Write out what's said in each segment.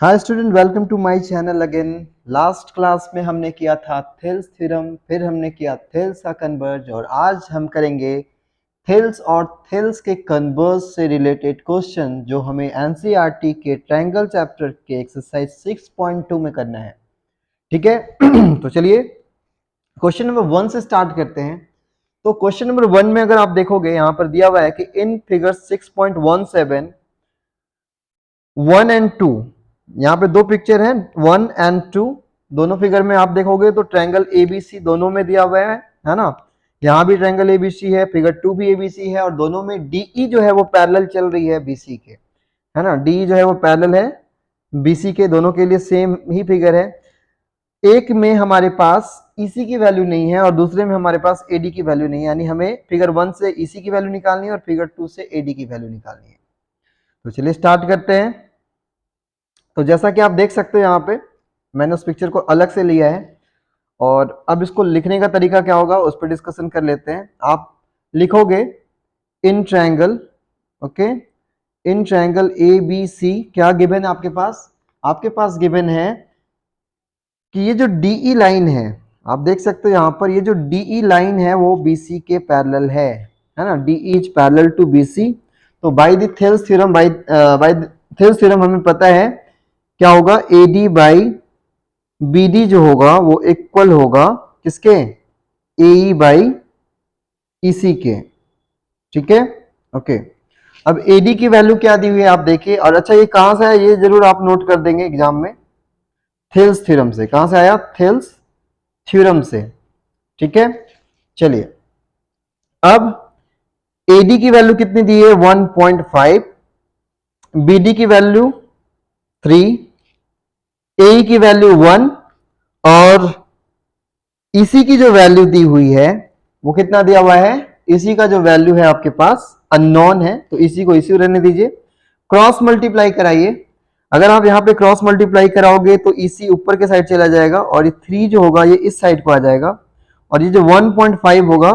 Hi student, welcome to my channel again. Last class में हमने किया था थेल्स थ्योरम, फिर हमने किया थेल्स का कन्वर्ज और आज हम करेंगे थेल्स और थेल्स के कन्वर्ज से रिलेटेड क्वेश्चन जो हमें एनसीईआरटी के ट्रायंगल चैप्टर के एक्सरसाइज 6.2 में करना है। ठीक है तो चलिए क्वेश्चन नंबर 1 से स्टार्ट करते हैं। तो क्वेश्चन नंबर 1 में अगर आप देखोगे यहाँ पर दिया हुआ है कि इन फिगर 6.17 1 एंड 2, यहाँ पे दो पिक्चर हैं 1 एंड 2। दोनों फिगर में आप देखोगे तो ट्रायंगल एबीसी दोनों में दिया हुआ है ना। यहाँ भी ट्रायंगल एबीसी है, फिगर 2 भी एबीसी है और दोनों में डीई जो है वो पैरेलल चल रही है बीसी के, है ना। डीई जो है वो पैरेलल है बीसी के, दोनों के लिए सेम ही फिगर है। एक में हमारे पास ईसी की वैल्यू नहीं है और दूसरे में हमारे पास एडी की वैल्यू नहीं है, यानी हमें फिगर 1 से ईसी की वैल्यू निकालनी है और फिगर 2 से एडी की वैल्यू निकालनी है। तो चलिए स्टार्ट करते हैं। तो जैसा कि आप देख सकते हो यहाँ पे मैंने उस पिक्चर को अलग से लिया है और अब इसको लिखने का तरीका क्या होगा उस पर डिस्कशन कर लेते हैं। आप लिखोगे in triangle, okay, in triangle A B C क्या गिवन है आपके पास? आपके पास गिवन है कि ये जो डीई लाइन है, आप देख सकते हो यहाँ पर ये जो डीई लाइन है वो बीसी के पैरेलल है ना। DE is parallel to BC. तो by the Thales theorem, by Thales theorem हमें पता है क्या होगा, AD बाई BD जो होगा वो इक्वल होगा किसके? AE बाई EC के। ठीक है, ओके। अब AD की वैल्यू क्या दी हुई है आप देखिए, और अच्छा ये कहां से है ये जरूर आप नोट कर देंगे एग्जाम में, थेल्स थ्योरम से। कहां से आया? थेल्स थ्योरम से। ठीक है, चलिए अब AD की वैल्यू कितनी दी है? 1.5, BD की वैल्यू 3, AE की वैल्यू 1 और इसी की जो वैल्यू दी हुई है वो कितना दिया हुआ है? इसी का जो वैल्यू है आपके पास अननोन है, तो इसी को इसी रहने दीजिए। क्रॉस मल्टीप्लाई कराइए। अगर आप यहाँ पे क्रॉस मल्टीप्लाई कराओगे तो इसी ऊपर के साइड चला जाएगा और ये 3 जो होगा ये इस साइड को आ जाएगा और ये जो 1.5 होगा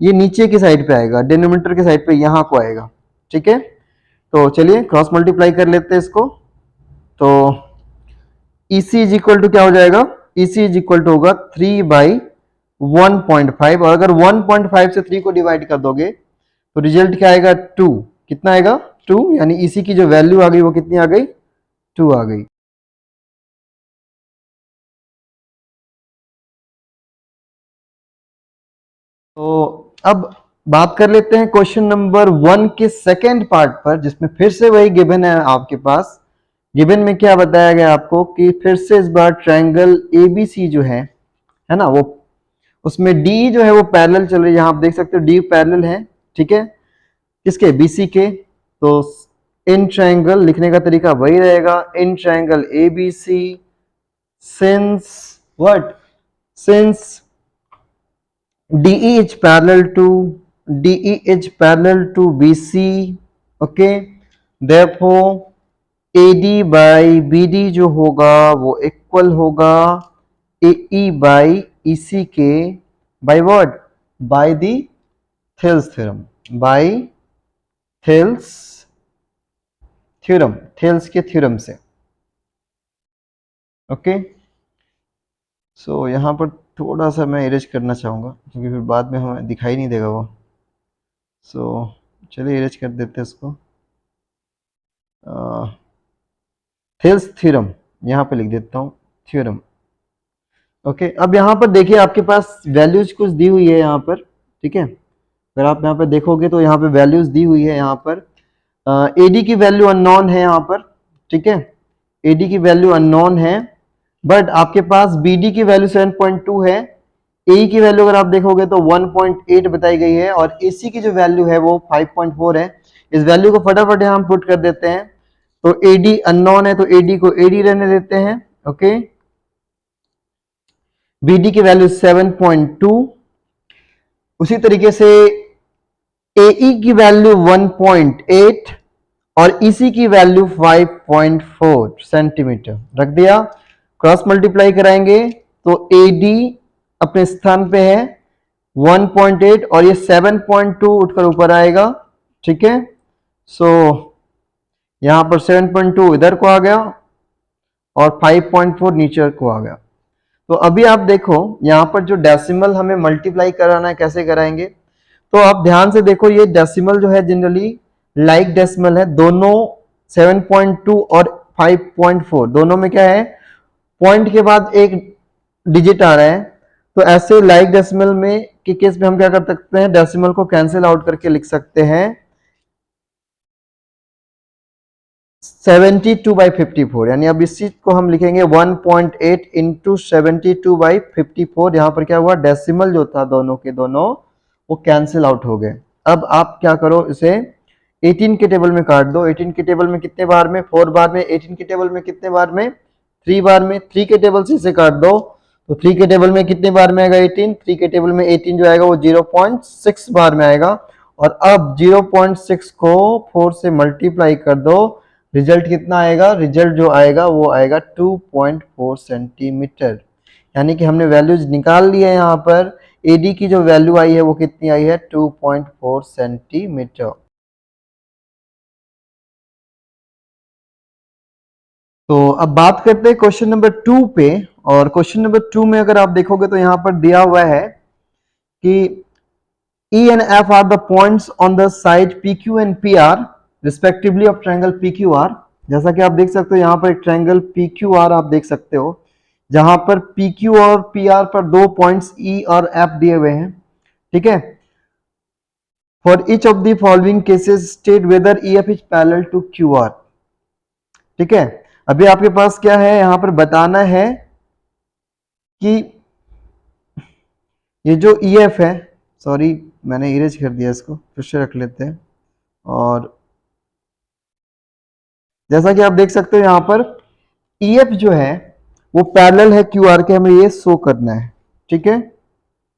ये नीचे की साइड पे आएगा, डिनोमिनेटर के साइड पे यहाँ को आएगा। ठीक है, तो चलिए क्रॉस मल्टीप्लाई कर लेते हैं इसको। तो EC इज इक्वल टू क्या हो जाएगा? EC इज इक्वल टू होगा 3 बाई 1.5 और अगर 1.5 से 3 को डिवाइड कर दोगे तो रिजल्ट क्या आएगा? 2। कितना आएगा? 2, यानी इसी की जो वैल्यू आ गई वो कितनी आ गई? 2 आ गई। तो अब बात कर लेते हैं क्वेश्चन नंबर 1 के सेकेंड पार्ट पर, जिसमें फिर से वही गिवन है आपके पास। गिवन में क्या बताया गया आपको कि फिर से इस बार ट्रायंगल एबीसी जो है ना, वो उसमें डी जो है वो पैरेलल चल रही है। यहाँ आप देख सकते हो डी पैरेलल है। ठीक है, किसके? बीसी के। तो इन ट्रायंगल लिखने का तरीका वही रहेगा, in triangle ABC since what? Since DE is parallel to BC, okay, therefore AD by BD जो होगा वो इक्वल होगा AE by EC के, by what? by the Thales theorem, by Thales theorem, Thales के थ्योरम से। Okay, सो यहाँ पर थोड़ा सा मैं इरेज करना चाहूँगा क्योंकि फिर बाद में हमें दिखाई नहीं देगा वो। सो चलिए इरेज कर देते हैं इसको। थेल्स थ्योरम यहाँ पे लिख देता हूँ, थ्योरम। ओके, अब यहाँ पर देखिए आपके पास वैल्यूज कुछ दी हुई है यहाँ पर। ठीक है, अगर आप यहाँ पे देखोगे तो यहाँ पे वैल्यूज दी हुई है। यहाँ पर AD की वैल्यू अननोन है यहाँ पर। ठीक है, AD की वैल्यू अननोन है, बट आपके पास BD की वैल्यू 7.2 है। AE की वैल्यू अगर आप देखोगे तो 1.8 बताई गई है और AC की जो वैल्यू है वो 5.4 है। इस वैल्यू को फटाफट यहाँ हम पुट कर देते हैं। तो AD अननोन है तो AD को AD रहने देते हैं। ओके, BD की वैल्यू 7.2। उसी तरीके से AE की वैल्यू 1.8 और EC की वैल्यू 5.4 सेंटीमीटर रख दिया। क्रॉस मल्टीप्लाई कराएंगे तो AD अपने स्थान पे है 1.8 और ये 7.2 उठकर ऊपर आएगा। ठीक है, सो यहां पर 7.2 इधर को आ गया और 5.4 नीचे को आ गया। तो अभी आप देखो यहाँ पर जो डेसिमल हमें मल्टीप्लाई कराना है, कैसे कराएंगे? तो आप ध्यान से देखो, ये डेसिमल जो है जनरली लाइक डेसिमल है, दोनों 7.2 और 5.4 दोनों में क्या है, पॉइंट के बाद एक डिजिट आ रहा है। तो ऐसे लाइक डेसिमल में के केस में हम क्या कर सकते हैं, डेसिमल को कैंसिल आउट करके लिख सकते हैं 72/54, यानी अब इस चीज को हम लिखेंगे 1.8 इंटू 72/54। यहाँ पर क्या हुआ, डेसिमल जो था दोनों के दोनों वो कैंसिल आउट हो गए। अब आप क्या करो, इसे 18 के टेबल में काट दो। 18 के टेबल में कितने बार में, 4 बार में। 18 के टेबल में कितने बार में, 3 बार में। 3 के टेबल से इसे काट दो, तो 3 के टेबल में कितने बार में आएगा 18, 3 के टेबल में 18 जो आएगा वो 0.6 बार में आएगा। और अब 0.6 को 4 से मल्टीप्लाई कर दो, रिजल्ट कितना आएगा, रिजल्ट जो आएगा वो आएगा 2.4 सेंटीमीटर। यानी कि हमने वैल्यूज निकाल ली है। यहाँ पर एडी की जो वैल्यू आई है वो कितनी आई है, 2.4 सेंटीमीटर। तो अब बात करते हैं क्वेश्चन नंबर 2 पे। और क्वेश्चन नंबर 2 में अगर आप देखोगे तो यहाँ पर दिया हुआ है कि E and F are the points on the side PQ and PR respectively of triangle PQR। जैसा कि आप देख सकते हो यहाँ पर एक ट्रायंगल PQR आप देख सकते हो, जहां पर PQ और PR पर दो पॉइंट्स E और F दिए हुए हैं। ठीक है, for each of the following cases state whether EF is parallel to QR। ठीक है, अभी आपके पास क्या है, यहां पर बताना है कि ये जो EF है, सॉरी मैंने इरेज कर दिया, इसको फिर से रख लेते हैं। और जैसा कि आप देख सकते हो यहाँ पर EF जो है वो पैरेलल है QR के, हमें ये शो करना है। ठीक है,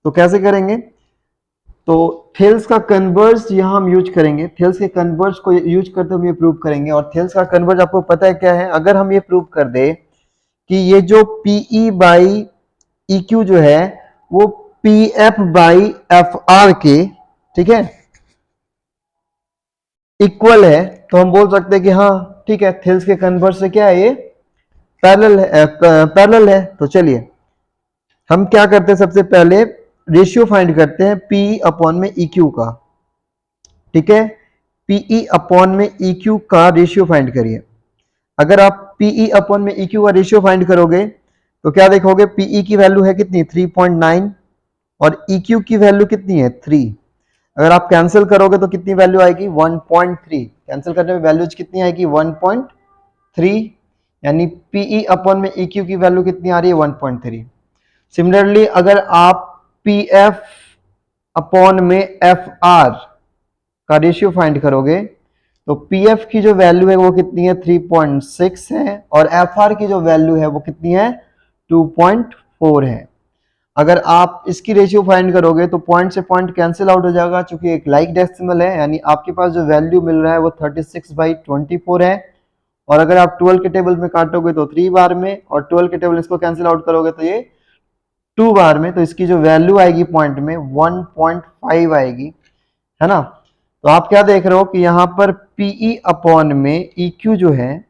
तो कैसे करेंगे, तो थेल्स का कन्वर्स यहां हम यूज करेंगे। थेल्स के कन्वर्स को यूज करते हम ये प्रूव करेंगे। और थेल्स का कन्वर्स आपको पता है क्या है, अगर हम ये प्रूव कर दे कि ये जो PE/EQ जो है वो PF/FR के, ठीक है, इक्वल है, तो हम बोल सकते हैं कि हाँ ठीक है, थेल्स के कन्वर्स से क्या है, ये पैरेलल है। तो चलिए हम क्या करते हैं, सबसे पहले रेशियो फाइंड करते हैं PE अपॉन में EQ का। ठीक है, PE अपॉन में EQ का रेशियो फाइंड करिए। अगर आप PE अपॉन में EQ का रेशियो फाइंड करोगे तो क्या देखोगे, PE की वैल्यू है कितनी 3.9 और EQ की वैल्यू कितनी है 3। अगर आप कैंसिल करोगे तो कितनी वैल्यू आएगी 1.3। कैंसिल करने में वैल्यूज कितनी आएगी 1.3, यानी PE अपॉन में EQ की वैल्यू कितनी आ रही है 1.3। सिमिलरली अगर आप PF अपॉन में FR का रेशियो फाइंड करोगे तो PF की जो वैल्यू है वो कितनी है 3.6 है और FR की जो वैल्यू है वो कितनी है 2.4 है। अगर आप इसकी रेशियो फाइंड करोगे तो पॉइंट से पॉइंट कैंसिल आउट हो जाएगा, चूंकि एक लाइक डेसिमल है, यानी आपके पास जो वैल्यू मिल रहा है वो 36/24 है। और अगर आप 12 के टेबल में काटोगे तो 3 बार में, और 12 के टेबल इसको कैंसिल आउट करोगे तो ये 2 बार में, तो इसकी जो वैल्यू आएगी पॉइंट में 1.5 आएगी, है ना। तो आप क्या देख रहे हो कि यहाँ पर PE अपॉन में EQ जो है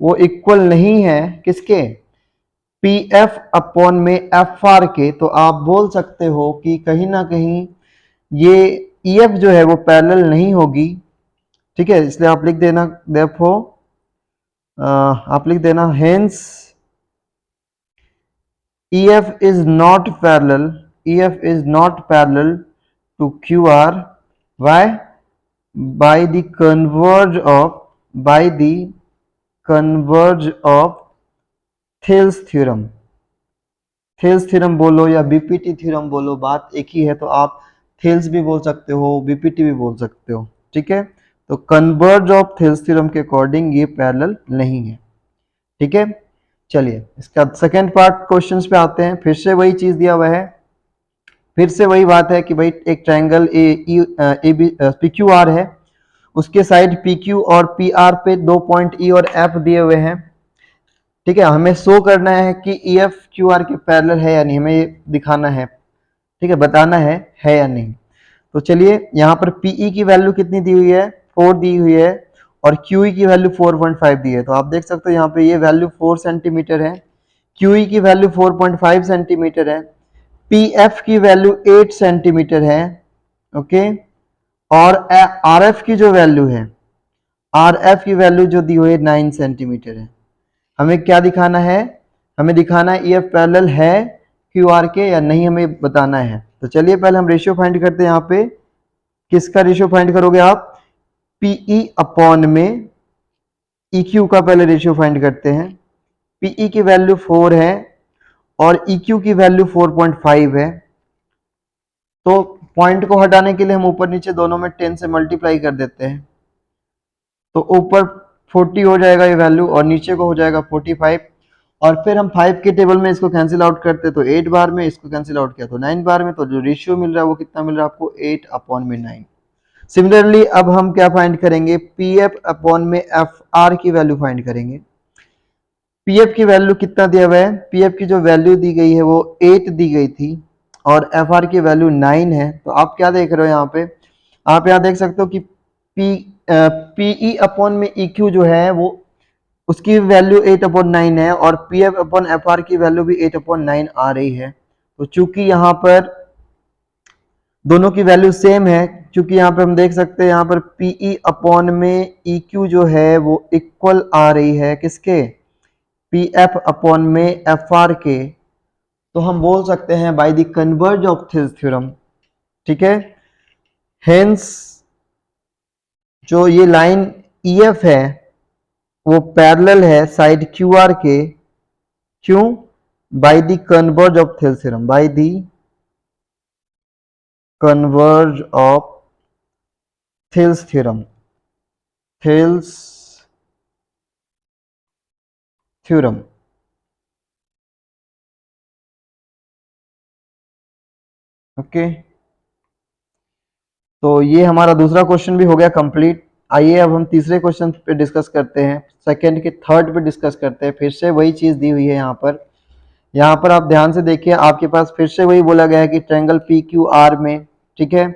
वो इक्वल नहीं है किसके, PF अपॉन में FR के। तो आप बोल सकते हो कि कहीं ना कहीं ये EF जो है वो पैरेलल नहीं होगी। ठीक है, इसलिए आप लिख देना, देखो आप लिख देना hence EF is not parallel, EF is not parallel to QR। Why? By the converge of Thales theorem। Thales theorem बोलो या BPT थ्योरम बोलो, बात एक ही है। तो आप थेल्स भी बोल सकते हो, BPT भी बोल सकते हो। ठीक है, तो कन्वर्ज ऑफ थेल्स थ्योरम के अकॉर्डिंग ये पैरेलल नहीं है। ठीक है, चलिए इसका सेकेंड पार्ट क्वेश्चंस पे आते हैं। फिर से वही चीज दिया हुआ है, फिर से वही बात है कि भाई एक ट्रायंगल PQR है, उसके साइड PQ और PR पे दो पॉइंट E और F दिए हुए हैं। ठीक है, हमें शो करना है कि EF QR के पैरेलल है या नहीं, हमें ये दिखाना है। ठीक है, बताना है या नहीं। तो चलिए यहाँ पर PE की वैल्यू कितनी दी हुई है 4 दी हुई है, और QE की वैल्यू 4.5 दी है। तो आप देख सकते हो यहाँ पे ये वैल्यू 4 सेंटीमीटर है, QE की वैल्यू 4.5 सेंटीमीटर है, PF की वैल्यू 8 सेंटीमीटर है, ओके। और RF की जो वैल्यू है, RF की वैल्यू जो दी हुई है 9 सेंटीमीटर है। हमें क्या दिखाना है, हमें दिखाना है EF पैरेलल है QR के या नहीं, हमें बताना है। तो चलिए पहले हम रेशियो फाइंड करते हैं। यहाँ पे किसका रेशियो फाइंड करोगे आप, PE अपॉन में EQ का पहले रेशियो फाइंड करते हैं। PE की वैल्यू 4 है और EQ की वैल्यू 4.5 है। तो पॉइंट को हटाने के लिए हम ऊपर नीचे दोनों में 10 से मल्टीप्लाई कर देते हैं। तो ऊपर 40 हो जाएगा ये वैल्यू और नीचे को हो जाएगा 45। और फिर हम 5 के टेबल में इसको कैंसिल आउट करते तो 8 बार में, इसको कैंसिल आउट किया तो 9 बार में। तो जो रेशियो मिल रहा है वो कितना मिल रहा है आपको, 8 अपॉन में 9। सिमिलरली अब हम क्या फाइंड करेंगे, PF अपॉन में FR की वैल्यू फाइंड करेंगे। PF की वैल्यू कितना दिया हुआ है, PF की जो वैल्यू दी गई है वो 8 दी गई थी और FR की वैल्यू 9 है। तो आप क्या देख रहे हो यहाँ पे, आप यहाँ देख सकते हो कि PE अपॉन में EQ जो है वो उसकी वैल्यू 8 अपॉन 9 है और PF अपॉन FR की वैल्यू भी 8 अपॉन 9 आ रही है। तो चूंकि यहाँ पर दोनों की वैल्यू सेम है, क्योंकि यहाँ पे हम देख सकते हैं यहाँ पर PE अपॉन में EQ जो है वो इक्वल आ रही है किसके, PF अपॉन में FR के। तो हम बोल सकते हैं bye the converse of Thales theorem, ठीक है। हेंस जो ये लाइन EF है वो पैरेलल है साइड QR के, क्यों, bye the converse of Thales theorem, bye the converse of Thales theorem, Thales theorem. Okay, तो ये हमारा दूसरा क्वेश्चन भी हो गया कंप्लीट। आइए अब हम तीसरे क्वेश्चन पे डिस्कस करते हैं, सेकंड के थर्ड पे डिस्कस करते हैं। फिर से वही चीज दी हुई है यहाँ पर आप ध्यान से देखिए, आपके पास फिर से वही बोला गया है कि ट्रायंगल PQR में, ठीक है,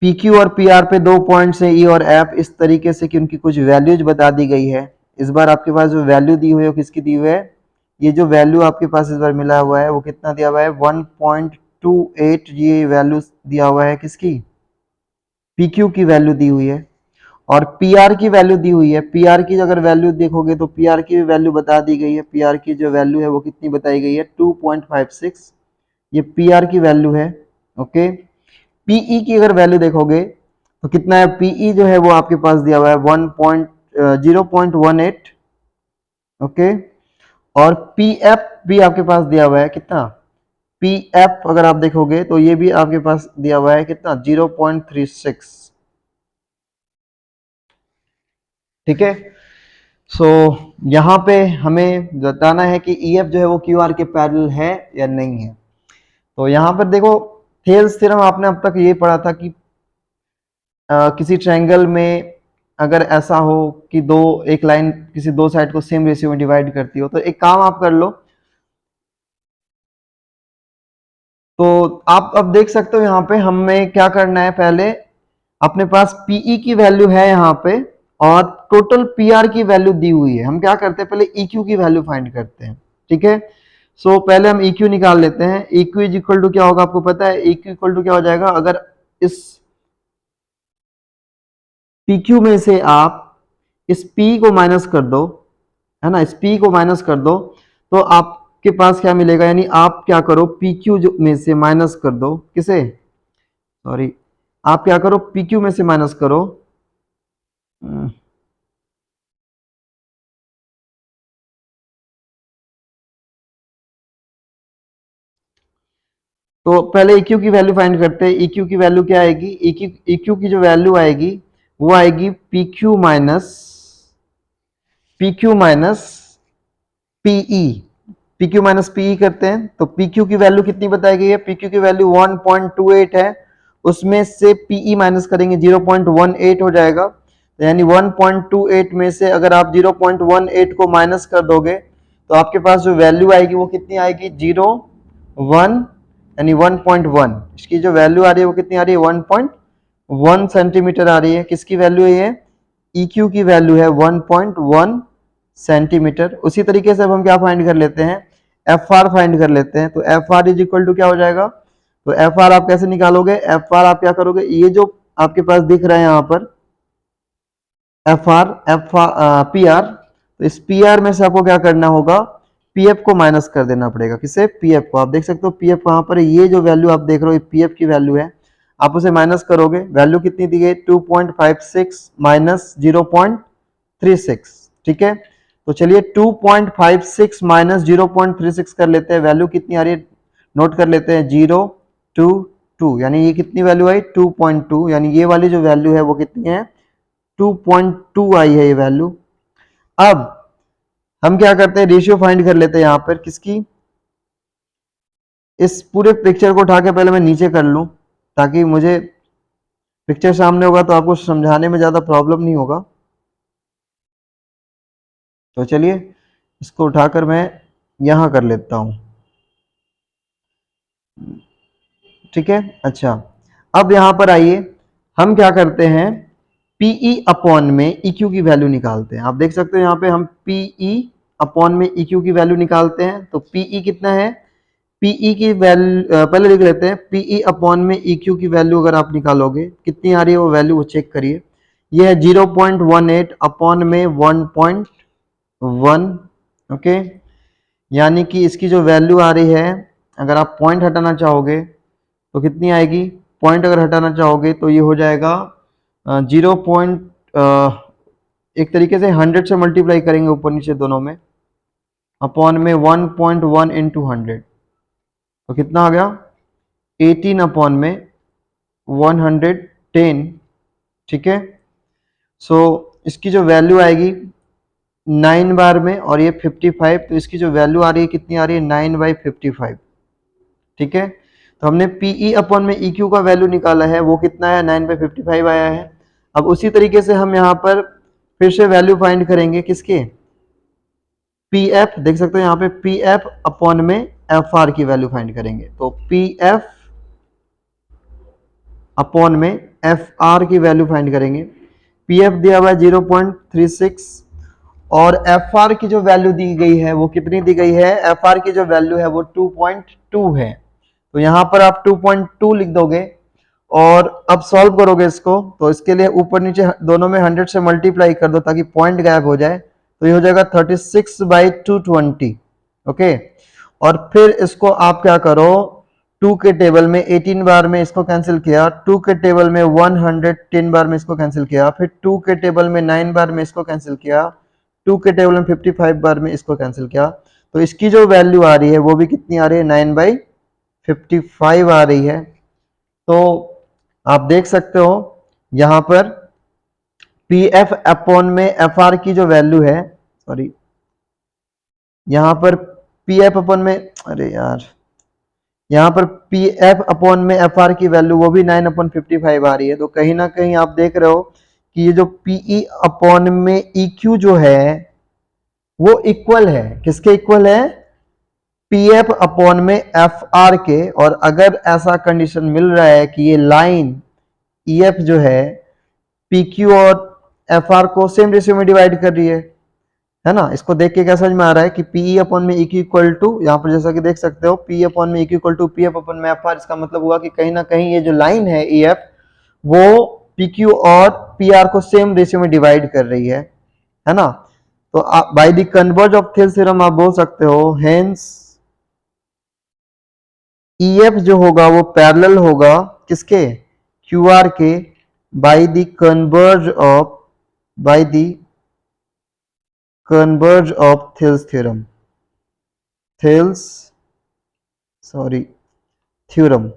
PQ और PR पे 2 पॉइंट्स हैं E और F, इस तरीके से कि उनकी कुछ वैल्यूज बता दी गई है। इस बार आपके पास जो वैल्यू दी हुई है वो किसकी दी हुई है, ये जो वैल्यू आपके पास इस बार मिला हुआ है वो कितना दिया हुआ है, 1.28। ये वैल्यू दिया हुआ है किसकी, PQ की वैल्यू दी हुई है और PR की वैल्यू दी हुई है। PR की अगर वैल्यू देखोगे तो PR की वैल्यू बता दी गई है। PR की जो वैल्यू है वो कितनी बताई गई है, 2.56। ये PR की वैल्यू है, ओके। PE की अगर वैल्यू देखोगे तो कितना है, PE जो है वो आपके पास दिया हुआ है 0.18, ओके। और PF भी आपके पास दिया हुआ है कितना, PF अगर आप देखोगे तो ये भी आपके पास दिया हुआ है कितना, 0.36, ठीक है। सो यहाँ पे हमें बताना है कि EF जो है वो QR के पैरेलल है या नहीं है। तो यहाँ पर देखो, थेल्स थ्योरम आपने अब तक ये पढ़ा था कि किसी ट्रायंगल में अगर ऐसा हो कि एक लाइन किसी दो साइड को सेम रेशियो में डिवाइड करती हो, तो एक काम आप कर लो। तो आप अब देख सकते हो यहाँ पे हमें क्या करना है, पहले अपने पास PE की वैल्यू है यहाँ पे और टोटल PR की वैल्यू दी हुई है। हम क्या करते हैं, पहले EQ की वैल्यू फाइंड करते हैं, ठीक है। सो पहले हम EQ निकाल लेते हैं। EQ इज इक्वल टू क्या होगा, आपको पता है EQ इक्वल टू क्या हो जाएगा, अगर इस PQ में से आप इस P को माइनस कर दो, है ना, इस P को माइनस कर दो तो आपके पास क्या मिलेगा, यानी आप क्या करो, PQ में से माइनस कर दो, किसे, सॉरी, आप क्या करो, PQ में से माइनस करो तो पहले EQ की वैल्यू फाइंड करते हैं। EQ की वैल्यू क्या आएगी, EQ की जो वैल्यू आएगी वो आएगी PQ minus PE। PQ minus PE करते हैं तो PQ की वैल्यू कितनी बताई गई है, PQ की वैल्यू 1.28 है, उसमें से PE माइनस करेंगे 0.18 हो जाएगा। तो यानी 1.28 में से अगर आप 0.18 को माइनस कर दोगे तो आपके पास जो वैल्यू आएगी वो कितनी आएगी, 0.1, यानी 1.1। इसकी जो वैल्यू आ रही है वो कितनी आ रही है, 1.1। 1 सेंटीमीटर आ रही है। किसकी वैल्यू है ये? EQ की वैल्यू है 1.1 सेंटीमीटर। उसी तरीके से अब हम क्या फाइंड कर लेते हैं? FR फाइंड कर लेते हैं। तो FR इज इक्वल टू क्या हो जाएगा? तो FR आप कैसे निकालोगे? FR आप क्या करोगे? ये जो आपके पास दिख रहा है यहाँ पर PR, तो इस PR में से आपको क्या करना होगा? PF को माइनस कर देना पड़ेगा। किसे? PF को। आप देख सकते हो PF कहाँ पर है? ये जो वैल्यू आप देख रहे हो PF की वैल्यू है, आप उसे माइनस करोगे। वैल्यू कितनी दी गई? 2.56 माइनस 0.36। ठीक है, तो चलिए 2.56 माइनस 0.36 कर लेते हैं। वैल्यू कितनी आ रही है? नोट कर लेते हैं, 0.22, यानी ये कितनी वैल्यू आई? 2.2, यानी ये वाली जो वैल्यू है वो कितनी है? 2.2 आई है ये वैल्यू। अब हम क्या करते हैं? रेशियो फाइंड कर लेते हैं यहाँ पर। किसकी? इस पूरे पिक्चर को उठा के पहले मैं नीचे कर लूं, ताकि मुझे पिक्चर सामने होगा तो आपको समझाने में ज्यादा प्रॉब्लम नहीं होगा। तो चलिए इसको उठाकर मैं यहां कर लेता हूं। ठीक है, अच्छा, अब यहां पर आइए, हम क्या करते हैं? PE अपॉन में EQ की वैल्यू निकालते हैं। आप देख सकते हो यहाँ पे हम PE अपॉन में EQ की वैल्यू निकालते हैं। तो PE कितना है? PE की वैल्यू पहले लिख लेते हैं। PE अपॉन में EQ की वैल्यू अगर आप निकालोगे कितनी आ रही है वो वैल्यू, वो चेक करिए। ये है 0.18 अपॉन में 1.1। ओके, यानी कि इसकी जो वैल्यू आ रही है, अगर आप पॉइंट हटाना चाहोगे तो कितनी आएगी? पॉइंट अगर हटाना चाहोगे तो ये हो जाएगा 0. एक तरीके से 100 से मल्टीप्लाई करेंगे ऊपर नीचे दोनों में, अपॉन में 1.1 इंटू 100, तो कितना आ गया? 18 अपॉन में 110। ठीक है, सो इसकी जो वैल्यू आएगी 9 बार में, और ये 55, तो इसकी जो वैल्यू आ रही है कितनी आ रही है? 9/55। ठीक है, तो हमने PE अपॉन में EQ का वैल्यू निकाला है, वो कितना है? 9/55 आया है। अब उसी तरीके से हम यहाँ पर फिर से वैल्यू फाइंड करेंगे। किसके? PF, देख सकते हो यहाँ पे PF अपॉन में FR की वैल्यू फाइंड करेंगे। तो PF अपॉन में FR की वैल्यू फाइंड करेंगे। PF दिया हुआ है 0.36, और FR की जो वैल्यू दी गई है वो कितनी दी गई है? FR की जो वैल्यू है वो 2.2 है। तो यहाँ पर आप 2.2 लिख दोगे, और अब सॉल्व करोगे इसको, तो इसके लिए ऊपर नीचे दोनों में 100 से मल्टीप्लाई कर दो ताकि पॉइंट गायब हो जाए। तो ये हो जाएगा 36/220। ओके, और फिर इसको आप क्या करो? 2 के टेबल में 18 बार में इसको कैंसिल किया, 2 के टेबल में 110 बार में इसको कैंसिल किया, फिर 2 के टेबल में 9 बार में इसको कैंसिल किया, 2 के टेबल में 55 बार में इसको कैंसिल किया। तो इसकी जो वैल्यू आ रही है वो भी कितनी आ रही है? 9/55 आ रही है। तो आप देख सकते हो यहां पर PF अपॉन में FR की जो वैल्यू है, सॉरी, यहां पर PF अपॉन में, अरे यार, यहां पर PF अपॉन में FR की वैल्यू वो भी 9/55 आ रही है। तो कहीं ना कहीं आप देख रहे हो कि ये जो PE अपॉन में EQ जो है वो इक्वल है। किसके इक्वल है? PF अपॉन में FR के। और अगर ऐसा कंडीशन मिल रहा है कि ये लाइन EF जो है PQ और FR को सेम रेशियो में डिवाइड कर रही है ना, इसको देख के क्या समझ में आ रहा है कि PE अपॉन में EQ इक्वल टू, यहाँ पर जैसा कि देख सकते हो PE अपॉन में EQ equal to PF upon में FR। इसका मतलब हुआ कि कहीं ना कहीं ये जो लाइन है EF वो PQ और PR को सेम रेशियो में डिवाइड कर रही है ना। तो by the converse of Thales theorem आप बोल सकते हो, हेंस EF जो होगा वो पैरेलल होगा किसके? QR के, bye the converse of Thales theorem, theorem.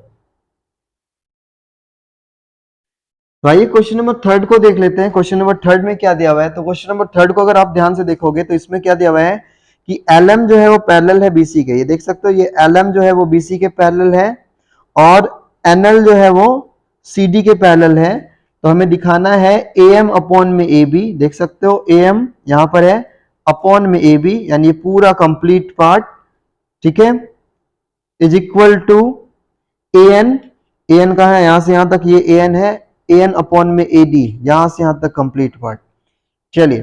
तो आइए क्वेश्चन नंबर 3 को देख लेते हैं। क्वेश्चन नंबर 3 में क्या दिया हुआ है? तो क्वेश्चन नंबर 3 को अगर आप ध्यान से देखोगे तो इसमें क्या दिया हुआ है कि LM जो है वो पैरेलल है BC के। ये देख सकते हो, ये LM जो है वो BC के पैरेलल है, और NL जो है वो CD के पैरेलल है। तो हमें दिखाना है AM अपॉन में AB, देख सकते हो AM यहां पर है, अपॉन में AB, यानी ये पूरा कंप्लीट पार्ट, ठीक है, is equal to AN। AN कहाँ है? यहां से यहां तक ये AN है, AN अपॉन में AD, यहां से यहां तक कंप्लीट पार्ट। चलिए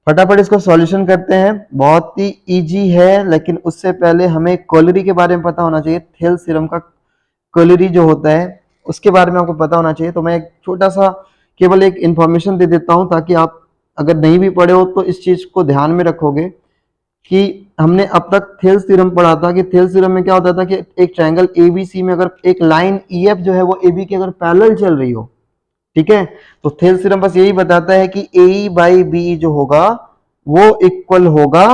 फटाफट इसको सॉल्यूशन करते हैं, बहुत ही इजी है, लेकिन उससे पहले हमें कोलरी के बारे में पता होना चाहिए। थेल्स थ्योरम का कोलरी जो होता है उसके बारे में आपको पता होना चाहिए। तो मैं एक छोटा सा केवल एक इंफॉर्मेशन दे देता हूं, ताकि आप अगर नहीं भी पढ़े हो तो इस चीज को ध्यान में रखोगे कि हमने अब तक थेल्स थ्योरम पढ़ा था कि थेल्स थ्योरम में क्या होता था कि एक ट्रायंगल ABC में अगर एक लाइन EF जो है वो AB के अगर पैरेलल चल रही हो, ठीक है, तो थेल्स थ्योरम बस यही बताता है कि AE बाई BE जो होगा वो इक्वल होगा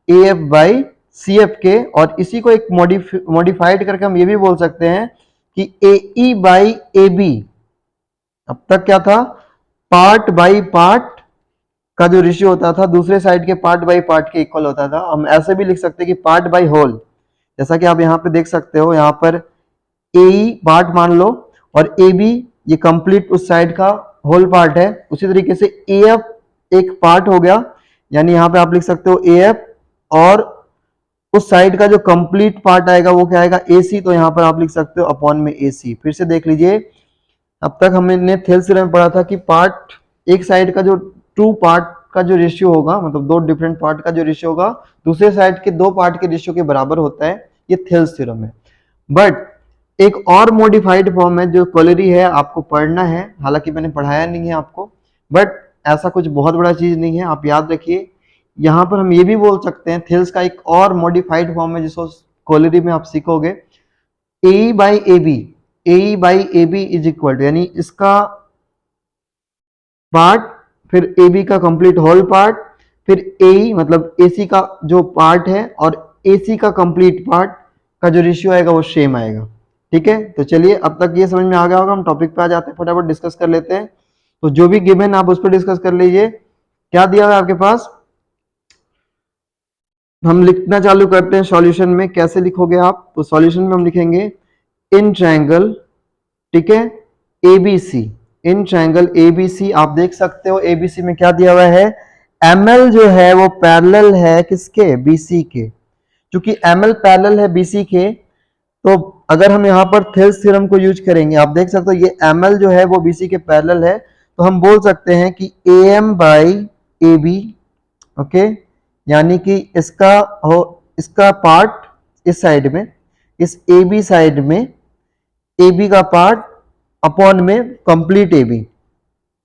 AF बाई CF के। और इसी को एक मॉडिफाइड करके हम ये भी बोल सकते हैं कि AE बाई AB, अब तक क्या था, पार्ट बाई पार्ट का जो रेशियो होता था दूसरे साइड के पार्ट बाई पार्ट के इक्वल होता था। हम ऐसे भी लिख सकते हैं कि पार्ट बाई होल, जैसा कि आप यहाँ पे देख सकते हो, यहाँ पर AE पार्ट मान लो और AB ये कंप्लीट उस साइड का होल पार्ट है। उसी तरीके से AF एक पार्ट हो गया, यानी यहाँ पे आप लिख सकते हो AF, और उस साइड का जो कंप्लीट पार्ट आएगा वो क्या आएगा, AC। तो यहाँ पर आप लिख सकते हो अपॉन में AC। फिर से देख लीजिए, अब तक हमने थेल्स थ्योरम में पढ़ा था कि पार्ट एक साइड का जो टू पार्ट का जो रेशियो होगा, मतलब दो डिफरेंट पार्ट का जो रेशियो होगा दूसरे साइड के दो पार्ट के रेशियो के बराबर होता है, ये थेल्स थ्योरम है। बट एक और मॉडिफाइड फॉर्म है जो कोलरी है, आपको पढ़ना है, हालांकि मैंने पढ़ाया नहीं है आपको, बट ऐसा कुछ बहुत बड़ा चीज नहीं है, आप याद रखिए। यहाँ पर हम ये भी बोल सकते हैं थेल्स का एक और मॉडिफाइड फॉर्म है जिसको कोलरी में आप सीखोगे, AE by AB, AE by AB is equal to, यानी इसका पार्ट फिर AB का कंप्लीट होल पार्ट फिर AE मतलब AC का जो पार्ट है और AC का कंप्लीट पार्ट का जो रेशियो आएगा वो सेम आएगा। ठीक है, तो चलिए अब तक ये समझ में आ गया होगा, हम टॉपिक पे आ जाते हैं, फटाफट डिस्कस कर लेते हैं। तो जो भी गिवन आप उस पर डिस्कस कर लीजिए। क्या दिया हुआ है आपके पास, हम लिखना चालू करते हैं सॉल्यूशन में। कैसे लिखोगे आप, तो सॉल्यूशन में हम लिखेंगे इन ट्रायंगल, ठीक है, ABC, इन ट्रायंगल ABC। आप देख सकते हो ABC में क्या दिया हुआ है, ML जो है वो पैरेलल है किसके, BC के। क्योंकि ML पैरेलल है BC के, तो अगर हम यहाँ पर थेल्स थ्योरम को यूज करेंगे, आप देख सकते हो ये ML जो है वो BC के पैरेलल है, तो हम बोल सकते हैं कि AM बाई AB, ओके, यानी कि इसका पार्ट इस साइड में, इस AB साइड में AB का पार्ट अपॉन में कंप्लीट AB,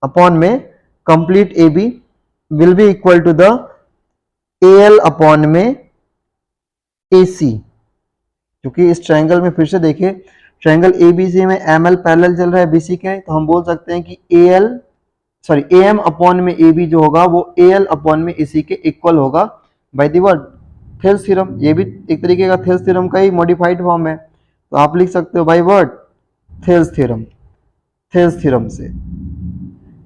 अपॉन में complete AB will be equal to the AL upon में AC। क्योंकि इस ट्रायंगल में फिर से देखिए, ट्रायंगल ABC में ML पैरेलल चल रहा है BC के, तो हम बोल सकते हैं कि AM अपॉन में AB जो होगा वो AL अपॉन में AC के इक्वल होगा by the word Thales theorem. ये भी एक तरीके का थेल्स थ्योरम का ही मॉडिफाइड फॉर्म है, तो आप लिख सकते हो by word Thales theorem. Thales theorem से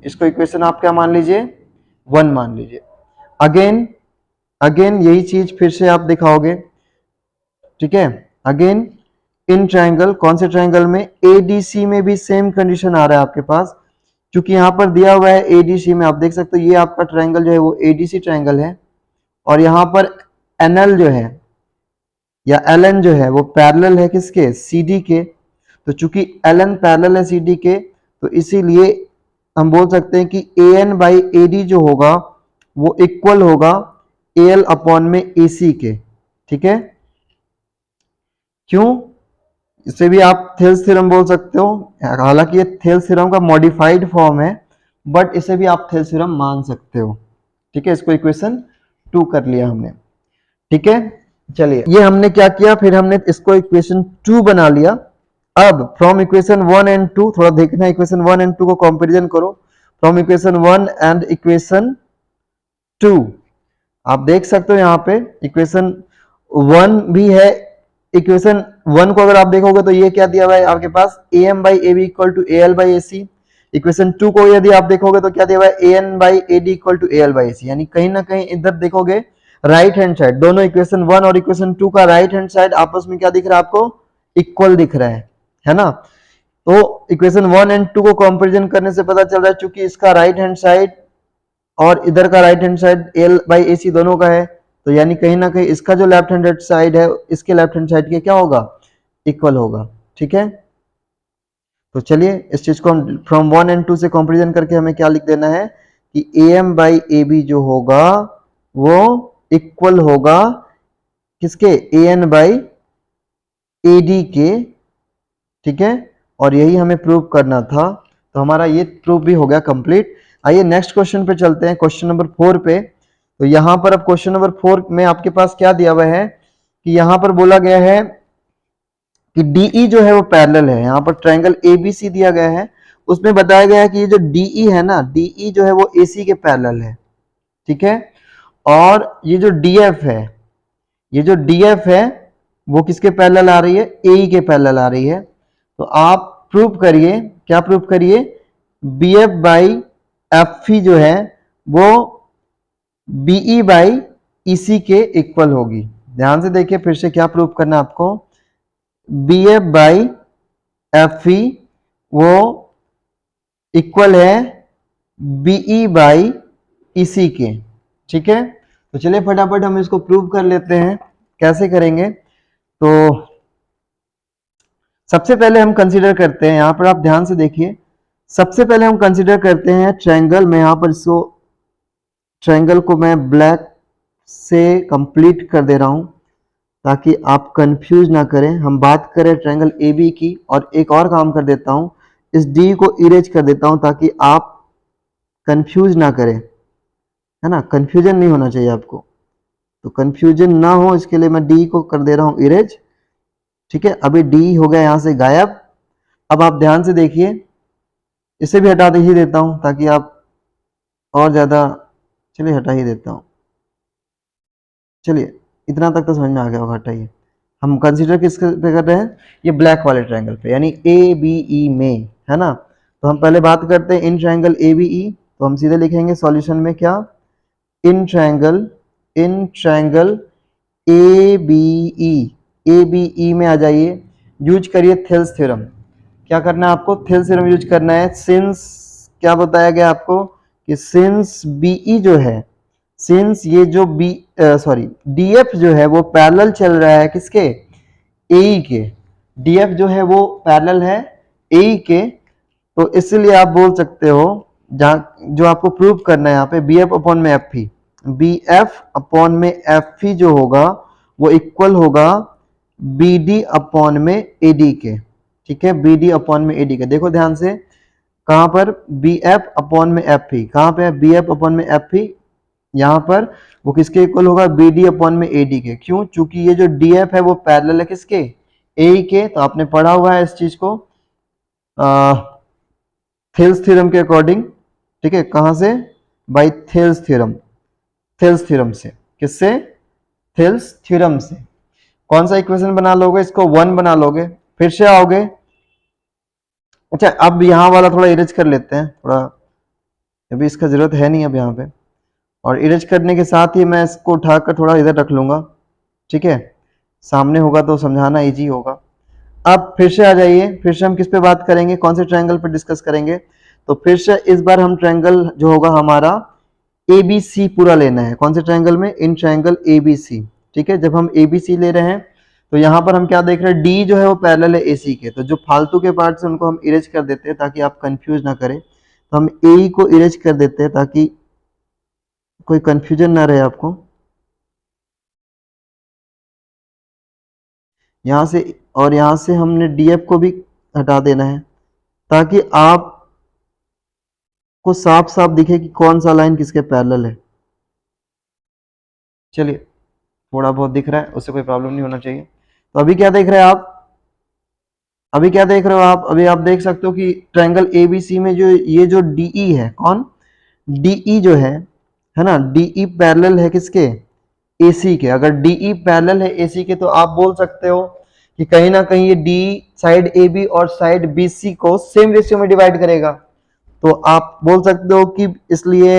इसको इक्वेशन आप क्या मान लीजिए, 1 मान लीजिए। अगेन यही चीज फिर से आप दिखाओगे, ठीक है। अगेन इन ट्रायंगल, कौन से ट्रायंगल में, ADC में भी सेम कंडीशन आ रहा है आपके पास, क्योंकि यहां पर दिया हुआ है ADC में, आप देख सकते हो ये आपका ट्रायंगल जो है वो ADC ट्रायंगल है, और यहां पर NL जो है या LN जो है वो पैरेलल है किसके, CD के। तो चूंकि LN पैरेलल है CD के, तो इसीलिए हम बोल सकते हैं कि AN बाई AD जो होगा वो इक्वल होगा AL अपॉन में AC के। ठीक है, क्यों, इसे भी आप थेल्स थ्योरम बोल सकते हो, हालांकि ये थेल्स थ्योरम का मॉडिफाइड फॉर्म है, बट इसे भी आप थेल्स थ्योरम मान सकते हो। ठीक है, इसको इक्वेशन 2 कर लिया हमने। ठीक है, चलिए ये हमने क्या किया, फिर हमने इसको इक्वेशन 2 बना लिया। अब फ्रॉम इक्वेशन 1 एंड 2 थोड़ा देखना, इक्वेशन 1 एंड 2 को कंपैरिजन करो। फ्रॉम इक्वेशन 1 एंड इक्वेशन 2 आप देख सकते हो यहाँ पे इक्वेशन 1 भी है, इक्वेशन 1 को अगर आप देखोगे तो ये क्या दिया हुआ है आपके पास, AM by AB equal to AL by AC। Equation 2 को यदि आप देखोगे तो क्या दिया हुआ है, AN by AD equal to AL by AC। यानी कहीं ना कहीं इधर देखोगे राइट हैंड साइड, दोनों इक्वेशन 1 और इक्वेशन 2 का राइट हैंड साइड आपस में क्या दिख रहा है आपको, इक्वल दिख रहा है ना। तो इक्वेशन 1 एंड 2 को कंपैरिजन करने से पता चल रहा है, चूंकि इसका राइट हैंड साइड और इधर का right hand side L by AC दोनों का है, तो यानी कहीं ना कहीं इसका जो लेफ्ट हैंड साइड है इसके लेफ्ट हैंड साइड के क्या होगा, इक्वल होगा। ठीक है, तो चलिए इस चीज को हम फ्रॉम 1 एंड 2 से कंपैरिजन करके हमें क्या लिख देना है कि AM बाई AB जो होगा वो इक्वल होगा किसके, AN बाई AD के, ठीक है। और यही हमें प्रूव करना था, तो हमारा ये प्रूफ भी हो गया कंप्लीट। आइए नेक्स्ट क्वेश्चन पे चलते हैं, क्वेश्चन नंबर 4 पे। तो यहां पर अब क्वेश्चन नंबर 4 में आपके पास क्या दिया हुआ है कि यहां पर बोला गया है कि DE जो है वो पैरेलल है। यहाँ पर ट्रायंगल ABC दिया गया है, उसमें बताया गया है कि ये जो DE है ना, DE जो है वो AC के पैरेलल है, ठीक है। और ये जो DF है, ये जो DF है वो किसके पैरेलल आ रही है, AE के पैरेलल आ रही है। तो आप प्रूव करिए, क्या प्रूव करिए, BF बाई FE जो है वो BE बाई EC के इक्वल होगी। ध्यान से देखिए, फिर से क्या प्रूव करना है आपको, BF बाई FE वो इक्वल है BE बाई EC के, ठीक है। तो चलिए फटाफट हम इसको प्रूव कर लेते हैं, कैसे करेंगे। तो सबसे पहले हम कंसीडर करते हैं, यहां पर आप ध्यान से देखिए, सबसे पहले हम कंसीडर करते हैं ट्रायंगल में। यहां पर इसको ट्रायंगल को मैं ब्लैक से कंप्लीट कर दे रहा हूं ताकि आप कंफ्यूज ना करें। हम बात करें ट्रायंगल AB की, और एक और काम कर देता हूं, इस D को इरेज कर देता हूं ताकि आप कंफ्यूज ना करें, है ना, कंफ्यूजन नहीं होना चाहिए आपको। तो कंफ्यूजन ना हो इसके लिए मैं D को कर दे रहा हूं इरेज, ठीक है। अभी D हो गया यहां से गायब। अब आप ध्यान से देखिए, इसे भी हटा ही देता हूं ताकि आप और ज्यादा, चलिए हटा ही देता हूं, चलिए इतना तक तो समझ में आ गया होगा, हटाइए। हम कंसीडर किस पे कर रहे हैं, ये ब्लैक वाले ट्रायंगल पे, यानी ABE में, है ना। तो हम पहले बात करते हैं इन ट्रायंगल ABE। तो हम सीधे लिखेंगे सॉल्यूशन में क्या, इन ट्रायंगल ABE में आ जाइए, यूज करिए थेल्स थ्योरम। क्या करना है आपको, थेल्स थ्योरम यूज करना है। सिंस क्या बताया गया आपको कि सिंस BE जो है, सिंस ये जो DF जो है वो पैरेलल चल रहा है किसके, AE के। DF जो है वो पैरेलल है AE के, तो इसलिए आप बोल सकते हो, जहां जो आपको प्रूव करना है यहाँ पे, BF अपॉन में FE, BF अपॉन में FE जो होगा वो इक्वल होगा BD अपॉन में AD के, ठीक है। BD अपॉन में AD के, देखो ध्यान से, कहां पर BF अपॉन में FE, कहां पे है BF अपॉन में FE, यहां पर वो किसके इक्वल होगा, BD अपॉन में AD के। क्यों, चूंकि ये जो DF है वो पैरेलल है किसके, AE के। तो आपने पढ़ा हुआ है इस चीज को थेल्स थ्योरम के अकॉर्डिंग, ठीक है। कहां से, by Thales theorem, Thales theorem से, किससे, थेल्स थ्योरम से। कौन सा इक्वेशन बना लोगे, इसको 1 बना लोगे, फिर से आओगे। अच्छा, अब यहां वाला थोड़ा इरेज कर लेते हैं, थोड़ा अभी इसका जरूरत है नहीं अब यहाँ पे। और इरेज करने के साथ ही मैं इसको उठाकर थोड़ा इधर रख लूंगा, ठीक है। सामने होगा तो समझाना इजी होगा। अब फिर से आ जाइए, फिर से हम किस पे बात करेंगे, कौन से ट्रायंगल पे डिस्कस करेंगे। तो फिर से इस बार हम ट्रायंगल जो होगा हमारा ABC पूरा लेना है। कौन से ट्रायंगल में, इन ट्रायंगल ABC, ठीक है। जब हम ABC ले रहे हैं तो यहाँ पर हम क्या देख रहे हैं, D जो है वो पैरेलल है AC के। तो जो फालतू के पार्ट्स हैं उनको हम इरेज कर देते हैं ताकि आप कंफ्यूज ना करें। तो हम AE को इरेज कर देते हैं ताकि कोई कंफ्यूजन ना रहे आपको। यहाँ से, और यहाँ से हमने DF को भी हटा देना है ताकि आप को साफ साफ दिखे कि कौन सा लाइन किसके पैरेलल है। चलिए, थोड़ा बहुत दिख रहा है, उससे कोई प्रॉब्लम नहीं होना चाहिए। तो अभी क्या देख रहे हैं आप, अभी क्या देख रहे हो आप, अभी आप देख सकते हो कि ट्रायंगल ABC में जो ये जो DE है, कौन, DE जो है ना, DE पैरेलल है किसके, AC के। अगर DE पैरेलल है AC के तो आप बोल सकते हो कि कहीं ना कहीं ये D साइड AB और साइड BC को सेम रेशियो में डिवाइड करेगा। तो आप बोल सकते हो कि इसलिए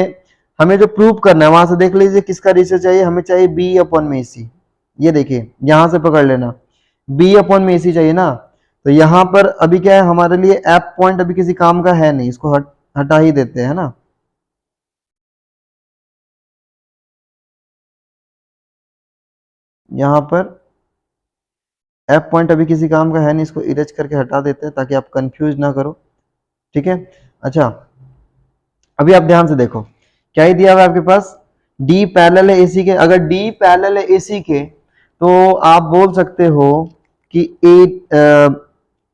हमें जो प्रूव करना है, वहां से देख लीजिए किसका रेशियो चाहिए, हमें चाहिए B अपॉन में AC। ये देखिए यहां से पकड़ लेना, B अपॉन में AC चाहिए ना। तो यहां पर अभी क्या है, हमारे लिए F पॉइंट अभी किसी काम का है नहीं, इसको हटा ही देते हैं ना। यहां पर एफ पॉइंट अभी किसी काम का है नहीं, इसको इरेज करके हटा देते हैं ताकि आप कंफ्यूज ना करो, ठीक है। अच्छा, अभी आप ध्यान से देखो, क्या ही दिया हुआ है आपके पास, डी पैरेलल है एसी के। अगर डी पैरेलल है एसी के तो आप बोल सकते हो कि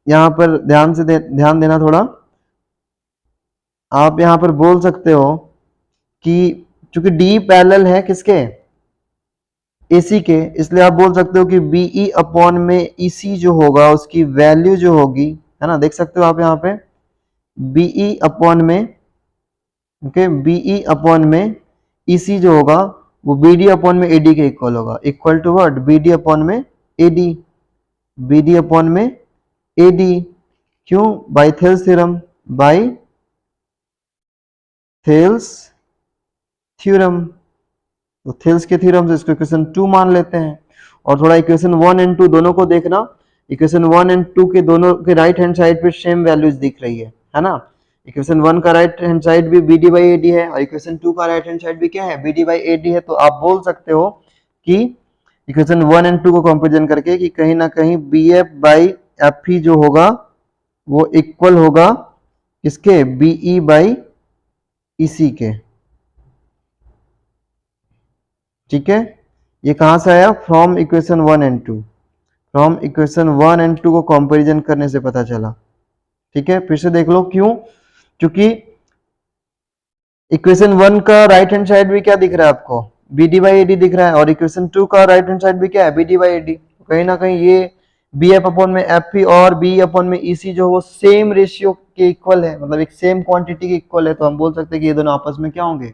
यहां पर ध्यान देना थोड़ा, आप यहां पर बोल सकते हो कि चूंकि डी पैरेलल है किसके, एसी के, इसलिए आप बोल सकते हो कि बीई अपॉन में ईसी जो होगा उसकी वैल्यू जो होगी, है ना, देख सकते हो आप यहाँ पे बीई अपॉन में, ओके, बीई अपॉन में ईसी जो होगा वो बीडी अपॉन में एडी के इक्वल होगा, equal to what, BD upon में एडी, बीडी अपॉन में एडी, क्यों, by Thales theorem, by Thales theorem. तो थेल्स के थ्योरम से इसको इक्वेशन 2 मान लेते हैं। और थोड़ा इक्वेशन 1 एंड 2 दोनों को देखना, इक्वेशन 1 एंड 2 के दोनों के राइट हैंड साइड पे सेम वैल्यूज दिख रही है ना। इक्वेशन 1 का राइट हैंड साइड भी B D by A D है और इक्वेशन 2 का राइट हैंड साइड भी क्या है, B D by A D है। तो आप बोल सकते हो कि इक्वेशन 1 एंड 2 को कंपेरिजन करके कि कहीं ना कहीं बी एफ बाई एफ ही जो होगा वो इक्वल होगा किसके, बीई बाई ईसी के, ठीक है। ये कहां से आया, from equation 1 and 2, from equation 1 and 2 को कंपैरिजन करने से पता चला, ठीक है। फिर से देख लो, क्यों, क्योंकि इक्वेशन 1 का राइट हैंड साइड भी क्या दिख रहा है आपको, B D by A D दिख रहा है और इक्वेशन 2 का राइट हैंड साइड भी क्या है, B D by A D. कहीं ना कहीं ये बी एफ अपॉन में एफ पी और बी अपॉन में ई सी जो वो सेम रेशियो के इक्वल है, मतलब एक सेम क्वांटिटी के इक्वल है। तो हम बोल सकते हैं कि ये दोनों आपस में क्या होंगे,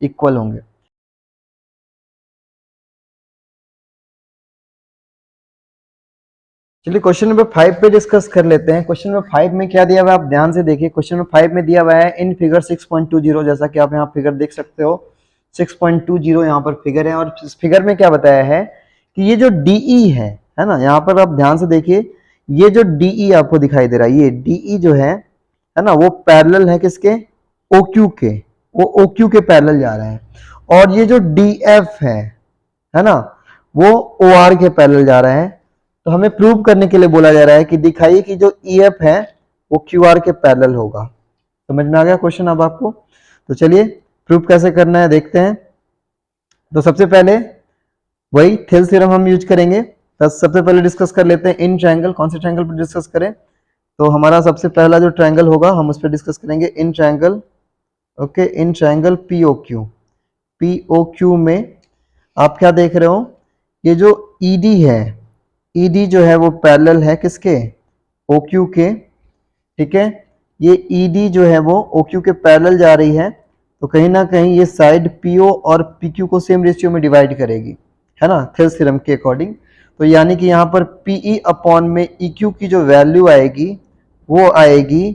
इक्वल होंगे। चलिए क्वेश्चन नंबर 5 पे डिस्कस कर लेते हैं। क्वेश्चन नंबर 5 में क्या दिया हुआ है आप ध्यान से देखिए। क्वेश्चन नंबर 5 में दिया हुआ है इन फिगर 6.20, जैसा कि आप यहाँ फिगर देख सकते हो 6.20 यहाँ पर फिगर है। और इस फिगर में क्या बताया है कि ये जो डीई है ना, यहाँ पर आप ध्यान से देखिए, ये जो डीई आपको दिखाई दे रहा है, ये डीई जो है ना, वो पैरेलल है किसके, ओक्यू के, वो ओक्यू के पैरेलल जा रहा है। और ये जो डीएफ है ना, वो ओ आर के पैरेलल जा रहा है। तो हमें प्रूव करने के लिए बोला जा रहा है कि दिखाइए कि जो ईएफ है वो क्यूआर के पैरेलल होगा। समझ में आ गया क्वेश्चन अब आपको। तो चलिए प्रूव कैसे करना है देखते हैं। तो सबसे पहले वही थेल्स थ्योरम हम यूज करेंगे। तो सबसे पहले डिस्कस कर लेते हैं इन ट्रायंगल। कौन से ट्रायंगल पर डिस्कस करें, तो हमारा सबसे पहला जो ट्रायंगल होगा हम उस पर डिस्कस करेंगे, in triangle, okay, in triangle POQ. POQ में आप क्या देख रहे हो, ये जो ईडी है, ईडी जो है वो पैरेलल है किसके, ओक्यू के, ठीक है। ये ईडी जो है वो ओक्यू के पैरेलल जा रही है। तो कहीं ना कहीं ये साइड पीओ और पीक्यू को सेम रेशियो में डिवाइड करेगी, है ना, थेल्स थ्योरम के अकॉर्डिंग। तो यानी कि यहाँ पर पीई अपॉन में ईक्यू की जो वैल्यू आएगी वो आएगी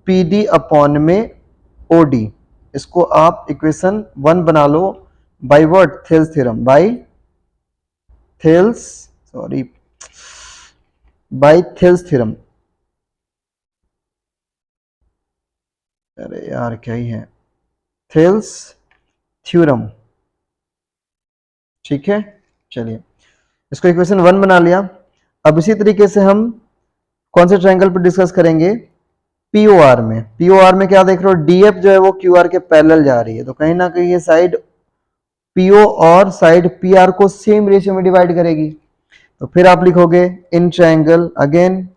पीडी अपॉन में ओडी। इसको आप इक्वेशन 1 बना लो by what, Thales theorem, by Thales, sorry, by Thales theorem. अरे यार क्या ही है, थेल्स थ्योरम, ठीक है। चलिए इसको इक्वेशन 1 बना लिया। अब इसी तरीके से हम कौन से ट्रायंगल पर डिस्कस करेंगे, पीओआर में। पीओआर में क्या देख रहे हो, डीएफ जो है वो क्यूआर के पैरेलल जा रही है। तो कहीं ना कहीं ये साइड पीओ और साइड पीआर को सेम रेशियो में डिवाइड करेगी। तो फिर आप लिखोगे in triangle, again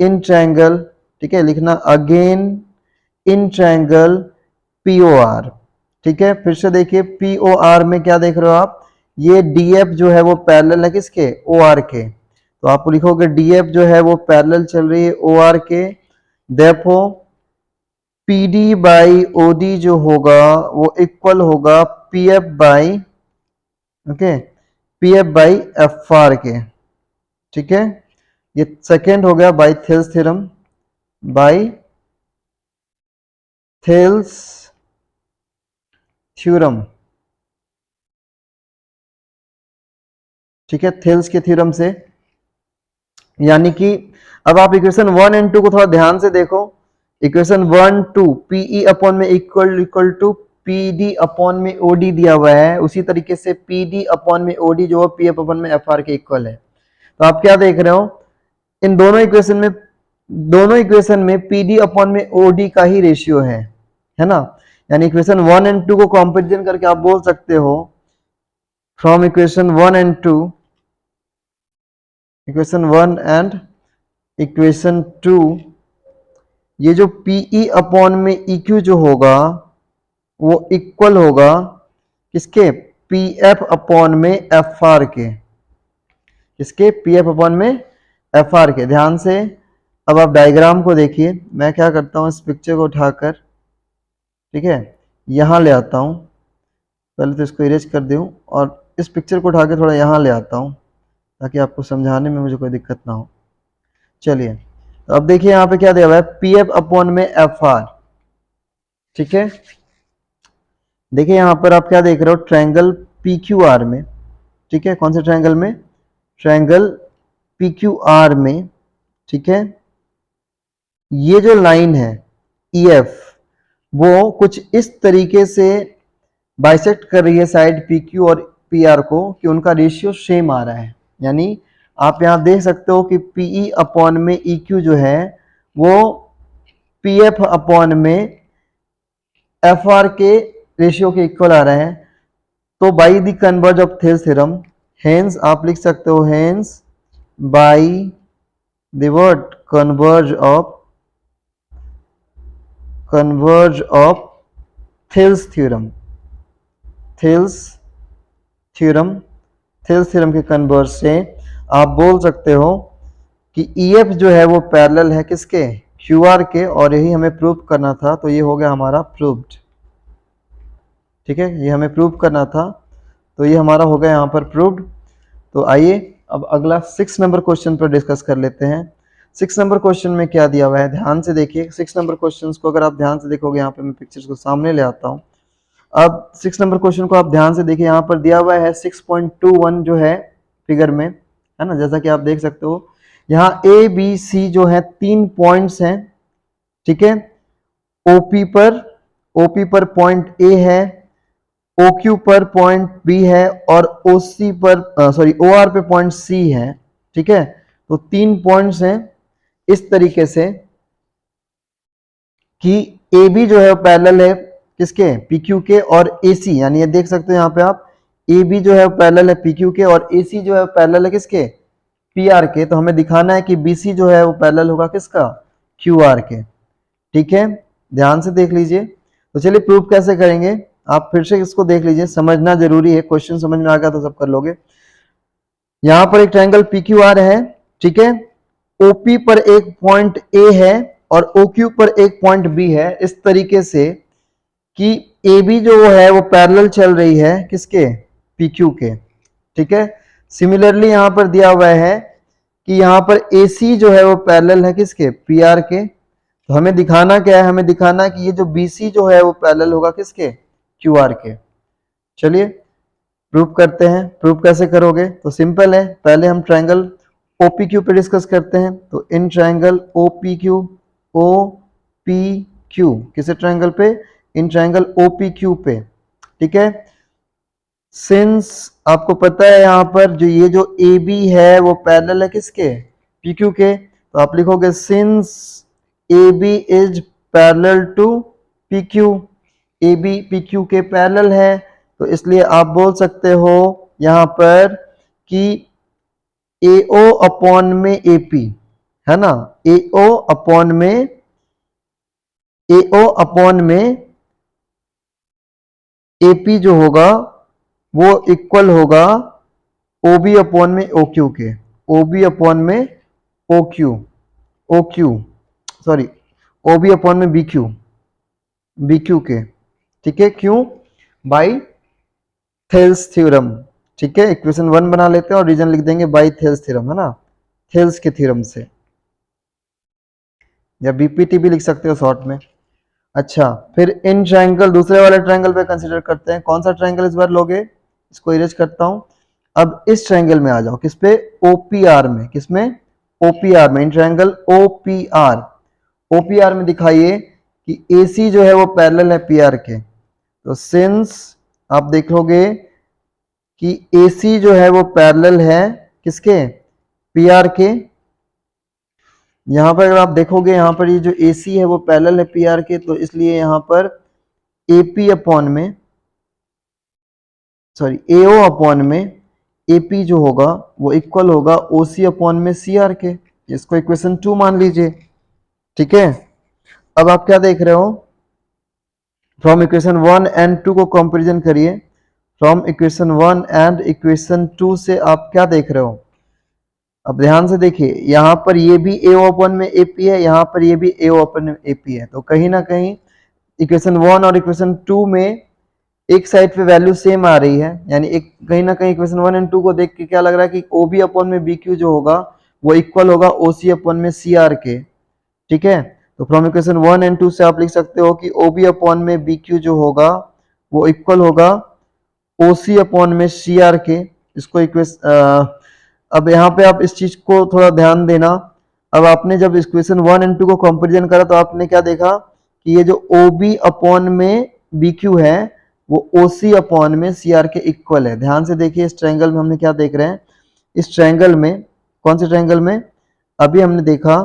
in triangle, ठीक है, लिखना अगेन इन ट्रायंगल पीओआर, ठीक है। फिर से देखिए पीओआर में क्या देख रहे हो आप, ये डीएफ जो है वो पैरेलल है किसके, ओआर के। तो आप लिखोगे डीएफ जो है वो पैरेलल चल रही है ओआर के, देयरफॉर पीडी बाई ओडी जो होगा वो इक्वल होगा PF by, okay, PF by F R के, ठीक है। ये सेकेंड हो गया by Thales theorem, by Thales theorem, ठीक है, थेल्स के थ्योरम से। यानी कि अब आप इक्वेशन 1 एंड 2 को थोड़ा ध्यान से देखो। इक्वेशन 1 2 पीई अपॉन में इक्वल टू पीडी अपॉन में ओडी दिया हुआ है, उसी तरीके से पीडी अपॉन में ओडी जो है पीएफ अपॉन में एफआर के इक्वल है। तो आप क्या देख रहे हो, इन दोनों इक्वेशन में पीडी अपॉन में ओडी का ही रेशियो है ना। यानी इक्वेशन 1 एंड 2 को कंपेरिजन करके आप बोल सकते हो from equation 1 and 2, equation 1 and equation 2, ये जो पीई अपॉन में इक्यू जो होगा वो इक्वल होगा किसके, पीएफ अपॉन में एफ आर के, किसके, पीएफ अपॉन में एफ आर के। ध्यान से अब आप डायग्राम को देखिए, मैं क्या करता हूं इस पिक्चर को उठाकर, ठीक है, यहां ले आता हूं, पहले तो इसको इरेज कर दूं और इस पिक्चर को उठा के थोड़ा यहां ले आता हूं ताकि आपको समझाने में मुझे कोई दिक्कत ना हो। चलिए, तो अब देखिए यहाँ पे क्या दिया हुआ है, पी एफ अपॉन में एफ आर, ठीक है। देखिए यहाँ पर आप क्या देख रहे हो, ट्रायंगल पी क्यू आर में, ठीक है, कौन से ट्रायंगल में, ट्रायंगल पी क्यू आर में, ठीक है। ये जो लाइन है ई एफ वो कुछ इस तरीके से बाइसेक्ट कर रही है साइड पी क्यू और पी आर को कि उनका रेशियो सेम आ रहा है। यानी आप यहां देख सकते हो कि पीई अपॉन में ई क्यू जो है वो पी एफ अपॉन में एफ आर के रेशियो के इक्वल आ रहा है। तो by the converse of Thales theorem, hence आप लिख सकते हो, hence by the word converge of Thales theorem, Thales theorem के कन्वर्ज से आप बोल सकते हो कि EF जो है वो पैरेलल है किसके, QR के, और यही हमें प्रूव करना था, तो ये हो गया हमारा प्रूव्ड, ठीक है, ये हमें प्रूव करना था तो ये हमारा हो गया यहाँ पर प्रूव्ड। तो आइए अब अगला 6 नंबर क्वेश्चन पर डिस्कस कर लेते हैं। 6 नंबर क्वेश्चन में क्या दिया हुआ है, ध्यान से देखिए। 6 नंबर क्वेश्चन को अगर आप ध्यान से देखोगे, यहाँ पे मैं पिक्चर्स को सामने ले आता हूँ। अब 6 नंबर क्वेश्चन को आप ध्यान से देखिए, यहाँ पर दिया हुआ है 6.21 जो है फिगर में, है ना, जैसा कि आप देख सकते हो। यहाँ ए बी सी जो है 3 पॉइंट्स हैं, ठीक है। ओपी पर पॉइंट ए है, ओक्यू पर पॉइंट बी है और ओसी पर ओ आर पे पॉइंट सी है, ठीक है। तो 3 पॉइंट्स हैं इस तरीके से कि ए बी जो है पैरेलल है किसके, पीक्यू के, और एसी, यानी ये देख सकते हो यहाँ पे आप, ए बी जो है पैरेलल है पीक्यू के और एसी जो है पैरेलल है किसके, पी आर के। तो हमें दिखाना है कि बीसी जो है वो पैरेलल होगा किसका, क्यू आर के, ठीक है। ध्यान से देख लीजिए। तो चलिए प्रूव कैसे करेंगे, आप फिर से इसको देख लीजिए, समझना जरूरी है, क्वेश्चन समझ में आ गया तो सब कर लोगे। यहां पर एक ट्रायंगल PQR है, ठीक है। ओपी पर एक पॉइंट ए है और ओक्यू पर एक पॉइंट बी है, इस तरीके से कि ए बी जो है वो पैरेलल चल रही है किसके, PQ के, ठीक है। सिमिलरली यहां पर दिया हुआ है कि यहां पर AC जो है वो पैरेलल है किसके, PR के। तो हमें दिखाना क्या है, हमें दिखाना है कि ये जो BC जो है वो पैरेलल होगा किसके, QR के। चलिए प्रूव करते हैं। प्रूव कैसे करोगे, तो सिंपल है, पहले हम ट्रायंगल OPQ पे डिस्कस करते हैं। तो इन ट्रायंगल OPQ किसे ट्रायंगल पे, इन ट्रायंगल OPQ पे, ठीक है। सिंस आपको पता है यहाँ पर जो ये जो AB है वो पैरेलल है किसके, PQ के, तो आप लिखोगे since AB is parallel to PQ, AB PQ के पैरेलल है, तो इसलिए आप बोल सकते हो यहाँ पर कि AO अपॉन में AP, है ना, AO अपॉन में AP जो होगा वो इक्वल होगा OB अपॉन में OQ के, OB अपॉन में OB अपॉन में BQ के, ठीक है। क्यों, बाई थेल्स थ्योरम, ठीक है। इक्वेशन 1 बना लेते हैं और रीजन लिख देंगे बाई थेल्स थ्योरम, है ना, थेल्स के थ्योरम से, या बीपीटी भी लिख सकते हो शॉर्ट में। अच्छा, फिर इन ट्रायंगल दूसरे वाले ट्रायंगल पे कंसीडर करते हैं। कौन सा ट्रायंगल इस बार लोगे, इसको इरेज करता हूं। अब इस ट्रायंगल में आ जाओ, किस पे, ओपीआर में, किसमें, ओपीआर में, इन ट्रायंगल ओपीआर में दिखाइए कि एसी जो है वो पैरेलल है पीआर के। तो सिंस आप देखोगे कि AC जो है वो पैरेलल है किसके, PR के, यहाँ पर अगर आप देखोगे यहाँ पर ये जो AC है वो पैरेलल है PR के, तो इसलिए यहाँ पर AP अपॉन में सॉरी AO अपॉन में AP जो होगा वो इक्वल होगा OC अपॉन में CR के। इसको इक्वेशन 2 मान लीजिए। ठीक है, अब आप क्या देख रहे हो, फ्रॉम इक्वेशन 1 एंड 2 को कंपैरिजन करिए। फ्रॉम इक्वेशन 1 एंड इक्वेशन 2 से आप क्या देख रहे हो, अब ध्यान से देखिए, यहाँ पर ये भी AO अपन में AP है, यहाँ पर ये भी AO अपन में AP है, तो कहीं ना कहीं इक्वेशन 1 और इक्वेशन 2 में एक साइड पे वैल्यू सेम आ रही है, यानी एक कहीं ना कहीं इक्वेशन 1 एंड 2 को देख के क्या लग रहा है कि OB अपन में BQ जो होगा वो इक्वल होगा OC अपन में CR के। ठीक है, तो फ्रॉम इक्वेशन 1 एंड 2 से आप लिख सकते हो कि OB अपॉन में BQ जो होगा वो इक्वल होगा OC अपॉन में CR के। इसको अब यहाँ पे आप इस चीज को थोड़ा ध्यान देना। अब आपने जब इक्वेशन 1 एंड 2 को कंपैरिजन करा तो आपने क्या देखा कि ये जो OB अपॉन में BQ है वो OC अपॉन में CR के इक्वल है। ध्यान से देखिए, इस ट्रायंगल में हमने क्या देख रहे हैं, इस ट्रायंगल में, कौन से ट्रायंगल में, अभी हमने देखा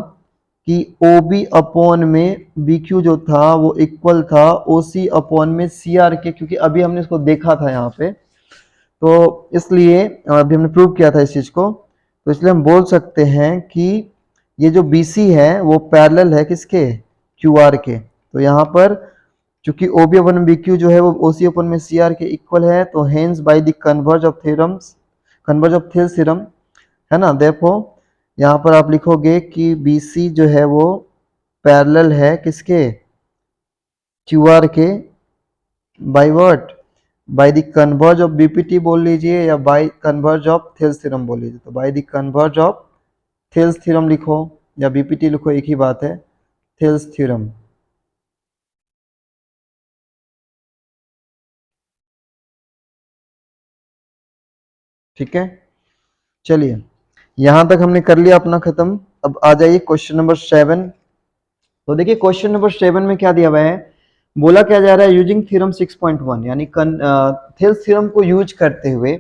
कि OB अपॉन में BQ जो था वो इक्वल था OC अपॉन में CR के, क्योंकि अभी हमने इसको देखा था यहाँ पे, तो इसलिए अभी हमने प्रूव किया था इस चीज को, तो इसलिए हम बोल सकते हैं कि ये जो BC है वो पैरेलल है किसके, QR के। तो यहाँ पर चूंकि OB अपन BQ जो है वो OC अपन में CR के इक्वल है, तो hence by the converse of theorems, converge of Thales theorem है ना, देयरफॉर यहाँ पर आप लिखोगे कि BC जो है वो पैरेलल है किसके, QR के, by what, by the converse of BPT बोल लीजिए या by converse of Thales theorem बोल लीजिए। तो by the converse of Thales theorem लिखो या BPT लिखो, एक ही बात है, थेल्स थ्योरम। ठीक है, चलिए यहां तक हमने कर लिया अपना खत्म। अब आ जाइए क्वेश्चन नंबर 7। तो देखिए क्वेश्चन नंबर 7 में क्या दिया हुआ है, बोला क्या जा रहा है, यूजिंग थ्योरम 6.1 यानी थेल्स थ्योरम को यूज करते हुए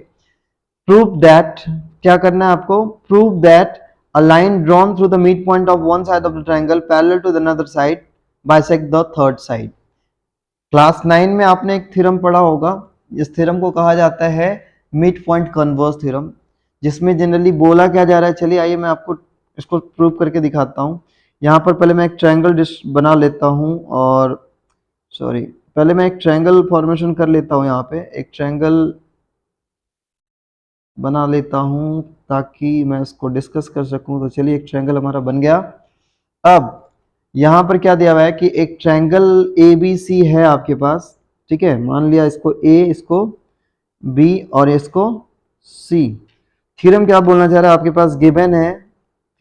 प्रूव दैट, क्या करना है आपको, prove that a line drawn through the mid point of one side of the triangle parallel to the another side bisect the third side. Class 9 में आपने एक थ्योरम पढ़ा होगा, इस थ्योरम को कहा जाता है मिड पॉइंट कन्वर्स थ्योरम, जिसमें जनरली बोला क्या जा रहा है, चलिए आइए मैं आपको इसको प्रूव करके दिखाता हूँ। यहाँ पर पहले मैं एक ट्रायंगल बना लेता हूँ, और सॉरी पहले मैं एक ट्रायंगल फॉर्मेशन कर लेता हूँ, यहाँ पे एक ट्रायंगल बना लेता हूँ ताकि मैं इसको डिस्कस कर सकूँ। तो चलिए एक ट्रायंगल हमारा बन गया। अब यहाँ पर क्या दिया हुआ है कि एक ट्रायंगल ABC है आपके पास, ठीक है, मान लिया इसको A, इसको B और इसको C। थ्योरम क्या बोलना चाह रहा है, आपके पास गिवन है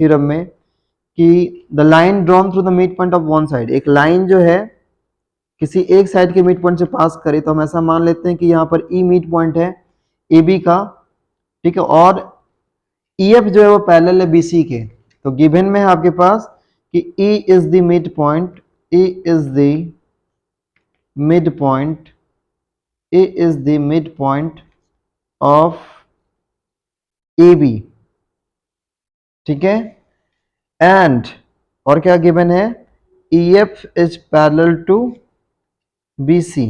थ्योरम में कि the line drawn through the mid point of one side, एक लाइन जो है किसी एक साइड के मिड पॉइंट से पास करे, तो हम ऐसा मान लेते हैं कि यहाँ पर E मिड पॉइंट है AB का, ठीक है, और EF जो है वो पैरेलल है BC के। तो गिवन में है आपके पास कि E is the mid point, E is the mid point, E is the mid point of AB, ठीक है, एंड और क्या गिवन है, EF is parallel to BC।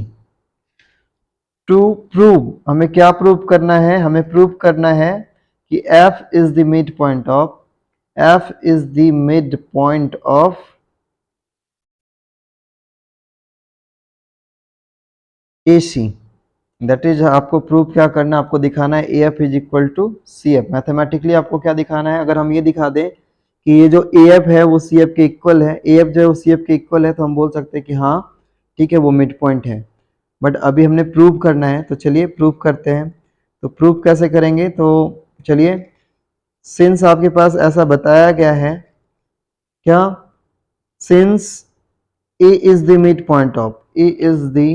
To prove, हमें क्या प्रूव करना है, हमें प्रूव करना है कि F is the mid point of, F is the mid point of AC। That is आपको प्रूव क्या करना है, आपको दिखाना है AF is equal to CF। Mathematically आपको क्या दिखाना है, अगर हम ये दिखा दें कि ये जो AF है वो CF के इक्वल है, AF जो है वो CF के इक्वल है, तो हम बोल सकते हैं कि हाँ ठीक है वो मिड पॉइंट है। बट अभी हमने प्रूव करना है, तो चलिए प्रूव करते हैं। तो प्रूव कैसे करेंगे, तो चलिए, सिंस आपके पास ऐसा बताया गया है, क्या, since A is the mid point of, A is the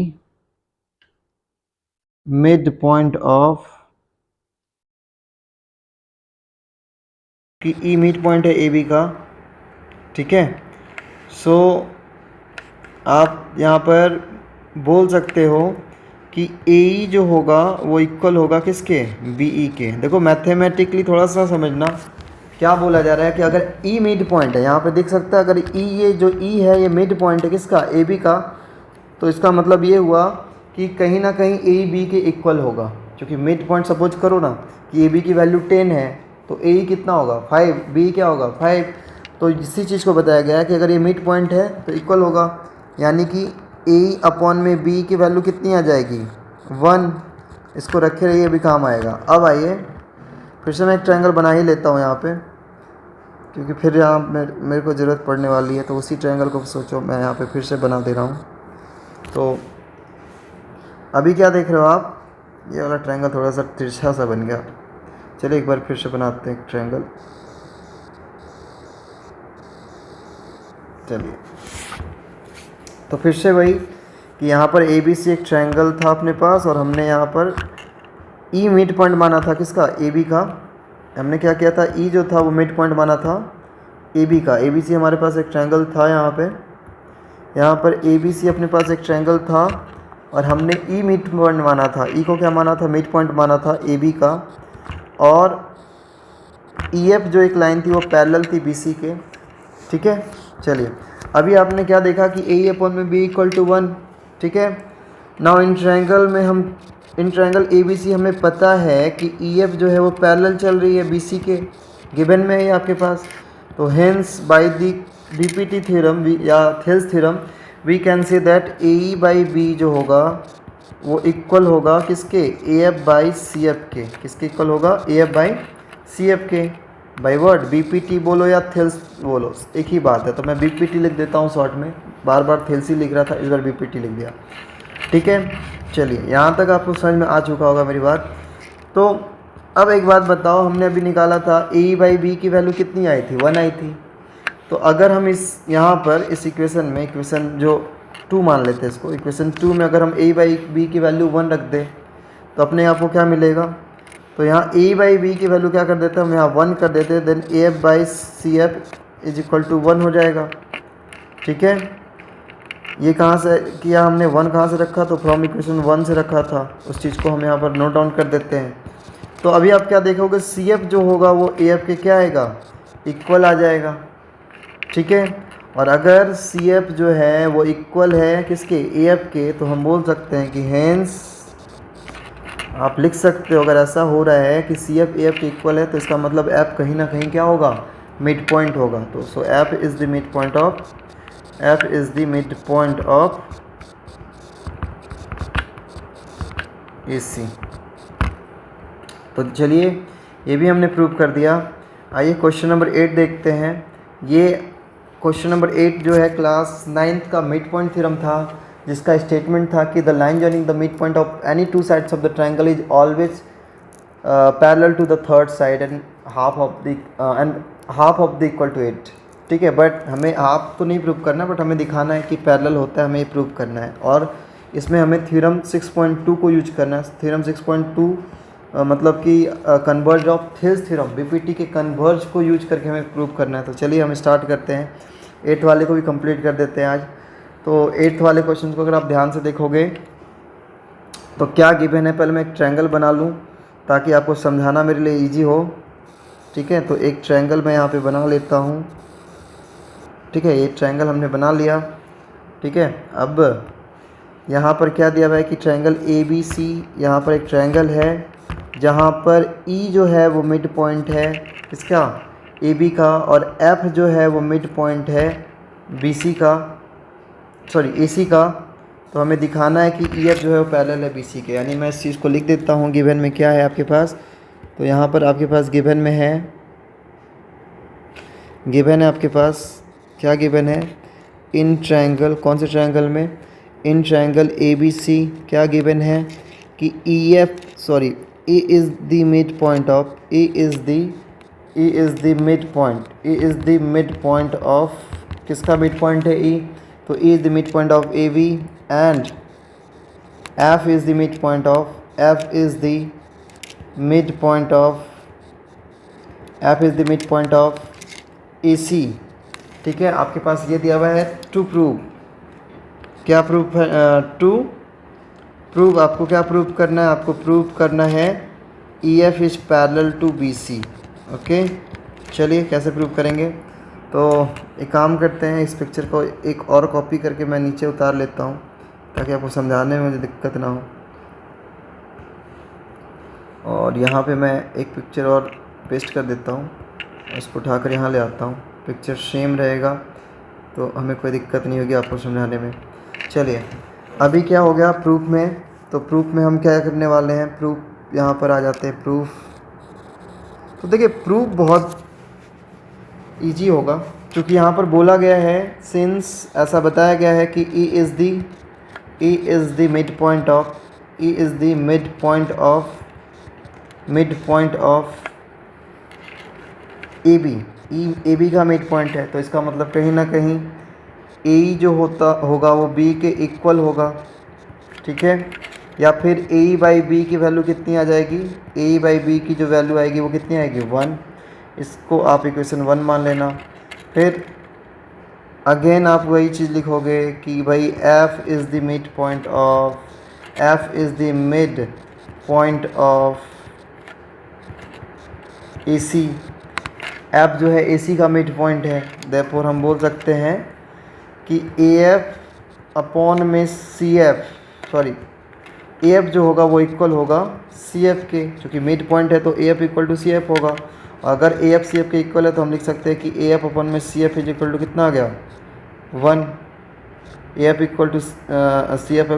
mid point of, कि E मिड पॉइंट है AB का, ठीक है, सो आप यहाँ पर बोल सकते हो कि AE जो होगा वो इक्वल होगा किसके, BE के। देखो मैथमेटिकली थोड़ा सा समझना, क्या बोला जा रहा है कि अगर ई मिड पॉइंट है, यहाँ पे देख सकते हैं, अगर ई, ये जो ई है ये मिड पॉइंट है किसका, ए बी का, तो इसका मतलब ये हुआ कि कहीं ना कहीं ए बी के इक्वल होगा, क्योंकि मिड पॉइंट सपोज करो ना कि ए बी की वैल्यू 10 है तो ए कितना होगा 5, बी क्या होगा 5। तो इसी चीज़ को बताया गया है कि अगर ये मिड पॉइंट है तो इक्वल होगा, यानी कि ए अपॉन में बी की वैल्यू कितनी आ जाएगी 1। इसको रखे रहिए, भी काम आएगा। अब आइए फिर से मैं एक ट्रायंगल बना ही लेता हूँ यहाँ पे, क्योंकि फिर यहाँ मेरे को ज़रूरत पड़ने वाली है, तो उसी ट्रायंगल को सोचो मैं यहाँ पे फिर से बना दे रहा हूँ। तो अभी क्या देख रहे हो आप, ये वाला ट्रायंगल थोड़ा सा तिरछा सा बन गया। चलिए एक बार फिर से बनाते हैं ट्रायंगल। चलिए, तो फिर से वही कि यहाँ पर ए बी सी एक ट्रायंगल था अपने पास, और हमने यहाँ पर ई मिड पॉइंट माना था किसका, ए बी का। हमने क्या किया था, ई जो था वो मिड पॉइंट माना था ए बी का। ए बी सी हमारे पास एक ट्रायंगल था यहाँ पर ए बी सी अपने पास एक ट्रायंगल था, और हमने ई मिड पॉइंट माना था, ई को क्या माना था, मिड पॉइंट माना था ए बी का। और ई एफ जो एक लाइन थी वो पैरेलल थी बी सी के, ठीक है। चलिए, अभी आपने क्या देखा कि ए अपॉन में बी इक्वल टू 1, ठीक है। Now in triangle A B C हमें पता है कि ई एफ जो है वो पैरेलल चल रही है बी सी के, गिवन में है आपके पास। तो hence by the BPT theorem या Thales theorem we can say that A E by B जो होगा वो इक्वल होगा किसके, A F by C F के। किसके इक्वल होगा, A F by C F के। बाई वर्ड बीपीटी बोलो या थेल्स बोलो, एक ही बात है। तो मैं बीपीटी लिख देता हूँ शॉर्ट में, बार बार थेल्स ही लिख रहा था, इस बार बीपीटी लिख दिया, ठीक है। चलिए, यहाँ तक आपको समझ में आ चुका होगा मेरी बात। तो अब एक बात बताओ, हमने अभी निकाला था ए बाई बी की वैल्यू कितनी आई थी, 1 आई थी। तो अगर हम इस यहाँ पर इस इक्वेशन में, इक्वेशन जो 2 मान लेते हैं इसको, इक्वेशन 2 में अगर हम ए बाई बी की वैल्यू 1 रख दें तो अपने आप को क्या मिलेगा। तो यहाँ ए बाई बी की वैल्यू क्या कर देते हैं हम, यहाँ 1 कर देते हैं, then A F by C F is equal to 1 हो जाएगा, ठीक है। ये कहाँ से किया हमने, 1 कहाँ से रखा, तो फ्रॉम इक्वेशन 1 से रखा था, उस चीज़ को हम यहाँ पर नोट डाउन कर देते हैं। तो अभी आप क्या देखोगे, सी एफ जो होगा वो ए एफ के क्या आएगा, इक्वल आ जाएगा, ठीक है। और अगर सी एफ जो है वो इक्वल है किसके, ए एफ के, तो हम बोल सकते हैं कि हेंस, आप लिख सकते हो अगर ऐसा हो रहा है कि सी एफ ए एफ के इक्वल है तो इसका मतलब एफ कहीं ना कहीं क्या होगा, मिड पॉइंट होगा। तो so F is the mid point of, F is the mid point of A C. तो चलिए, ये भी हमने प्रूव कर दिया। आइए क्वेश्चन नंबर 8 देखते हैं। ये क्वेश्चन नंबर 8 जो है क्लास 9th का मिड पॉइंट थ्योरम था, जिसका स्टेटमेंट था कि the line joining the mid point of any 2 sides of the triangle is always parallel to the third side and half of the equal to it, ठीक है। But हमें half तो नहीं prove करना, बट हमें दिखाना है कि पैरेलल होता है, हमें ये प्रूव करना है। और इसमें हमें थ्योरम 6.2 को यूज करना है। थ्योरम 6.2 मतलब कि converge of Thales theorem, BPT के कन्वर्ज को यूज करके हमें प्रूव करना है। तो चलिए हम स्टार्ट करते हैं, 8 वाले को भी कंप्लीट कर देते हैं आज। तो 8th वाले क्वेश्चन को अगर आप ध्यान से देखोगे तो क्या गिवन है, पहले मैं एक ट्रायंगल बना लूँ ताकि आपको समझाना मेरे लिए इजी हो, ठीक है। तो एक ट्रायंगल मैं यहाँ पे बना लेता हूँ, ठीक है। ये ट्रायंगल हमने बना लिया, ठीक है। अब यहाँ पर क्या दिया हुआ है कि ट्रायंगल ए बी सी, यहाँ पर एक ट्रायंगल है जहाँ पर ई जो है वो मिड पॉइंट है इसका, ए बी का, और एफ जो है वो मिड पॉइंट है बी सी का, सॉरी ए सी का। तो हमें दिखाना है कि ई एफ जो है वो पैरेलल है बी सी के, यानी मैं इस चीज़ को लिख देता हूँ। गिवन में क्या है आपके पास, तो यहाँ पर आपके पास गिवन में है, गिवन है आपके पास, क्या गिवन है, इन ट्रायंगल, कौन से ट्रायंगल में, in triangle A B C क्या गिवन है कि E F, sorry A is the mid point of, A is the mid point, A is the mid point of, किसका मिड पॉइंट है ई, तो E is the midpoint of AB and F is the midpoint of, F is the midpoint of, F is the midpoint of AC, ठीक है। आपके पास ये दिया हुआ है टू प्रूव, क्या प्रूफ है, टू प्रूव, आपको क्या प्रूव करना है, आपको प्रूव करना है EF is parallel to BC, okay. चलिए कैसे प्रूव करेंगे। तो एक काम करते हैं, इस पिक्चर को एक और कॉपी करके मैं नीचे उतार लेता हूँ ताकि आपको समझाने में मुझे दिक्कत ना हो। और यहाँ पे मैं एक पिक्चर और पेस्ट कर देता हूँ, इसको उठाकर यहाँ ले आता हूँ। पिक्चर सेम रहेगा तो हमें कोई दिक्कत नहीं होगी आपको समझाने में। चलिए अभी क्या हो गया प्रूफ में। तो प्रूफ में हम क्या करने वाले हैं, प्रूफ यहाँ पर आ जाते हैं। प्रूफ तो देखिए प्रूफ बहुत इजी होगा क्योंकि यहाँ पर बोला गया है, सिंस ऐसा बताया गया है कि E is the mid point of A B का मिड पॉइंट है। तो इसका मतलब कहीं ना कहीं ए जो होगा वो बी के इक्वल होगा, ठीक है। या फिर ए बाई बी की वैल्यू कितनी आ जाएगी, ए बाई बी की जो वैल्यू आएगी वो कितनी आएगी 1। इसको आप इक्वेशन 1 मान लेना। फिर अगेन आप वही चीज़ लिखोगे कि भाई F is the mid point of A C. F जो है ए सी का मिड पॉइंट है, देयरफॉर हम बोल सकते हैं कि ए एफ अपॉन में C F, sorry A F जो होगा वो इक्वल होगा सी एफ के, क्योंकि मिड पॉइंट है तो A F equal to C F होगा। अगर ए एफ सी एफ के इक्वल है तो हम लिख सकते हैं कि ए एफ अपॉन में C F is equal to कितना आ गया 1। A F equal to C F,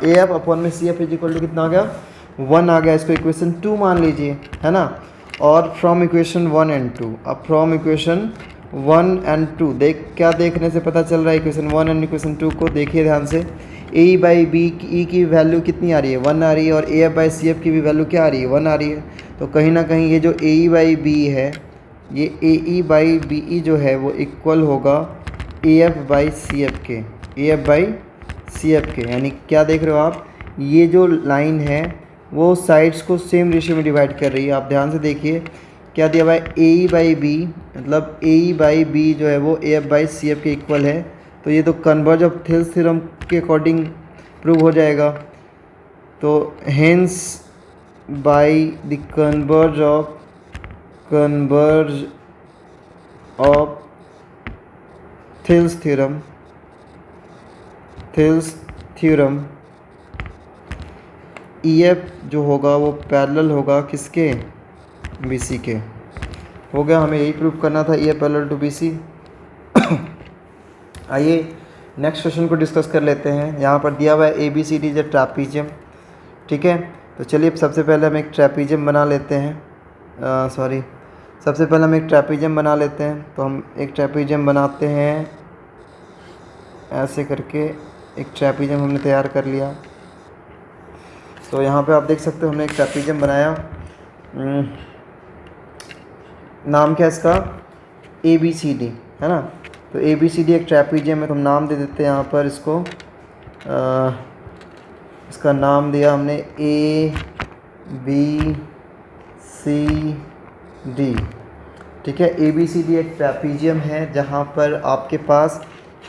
A F upon में C F is equal to कितना आ गया 1 आ गया। इसको इक्वेशन 2 मान लीजिए, है ना। और फ्रॉम इक्वेशन 1 एंड 2, अब फ्रॉम इक्वेशन 1 एंड 2 क्या देखने से पता चल रहा है, इक्वेशन 1 एंड इक्वेशन 2 को देखिए ध्यान से। ए बाई बी ई की वैल्यू कितनी आ रही है 1 आ रही है, और A F by C F की भी वैल्यू क्या आ रही है 1 आ रही है। तो कहीं ना कहीं ये जो ए ई बाई बी है, ये ए ई बाई बी ई जो है वो इक्वल होगा A F by C F के, A F by C F के। यानी क्या देख रहे हो आप, ये जो लाइन है वो साइड्स को सेम रेशियो में डिवाइड कर रही है। आप ध्यान से देखिए क्या दिया हुआ है, ए ई बाई बी, मतलब ए ई बाई बी जो है वो A F by C F के इक्वल है। तो ये तो कन्वर्ज ऑफ थिल्स थ्योरम के अकॉर्डिंग प्रूव हो जाएगा। तो hence by the converse of Thales theorem E F जो होगा वो पैरेलल होगा किसके, बी सी के। हो गया, हमें यही प्रूव करना था, E F parallel to B C. आइए नेक्स्ट क्वेश्चन को डिस्कस कर लेते हैं। यहाँ पर दिया हुआ है A B C D is a trapezium, ठीक है। तो चलिए सबसे पहले हम एक ट्रैपीजियम बना लेते हैं, सबसे पहले हम एक ट्रैपीजियम बना लेते हैं। तो हम एक ट्रैपीजियम बनाते हैं, ऐसे करके एक ट्रैपीजियम हमने तैयार कर लिया। तो यहाँ पे आप देख सकते हो हमने एक ट्रैपीजियम बनाया। नाम क्या है इसका, ए बी सी डी, है ना। तो ए बी सी डी एक ट्रैपीजियम है, तो हम नाम दे देते हैं यहाँ पर इसको, इसका नाम दिया हमने ए बी सी डी, ठीक है। ए बी सी डी एक ट्रैपीजियम है जहाँ पर आपके पास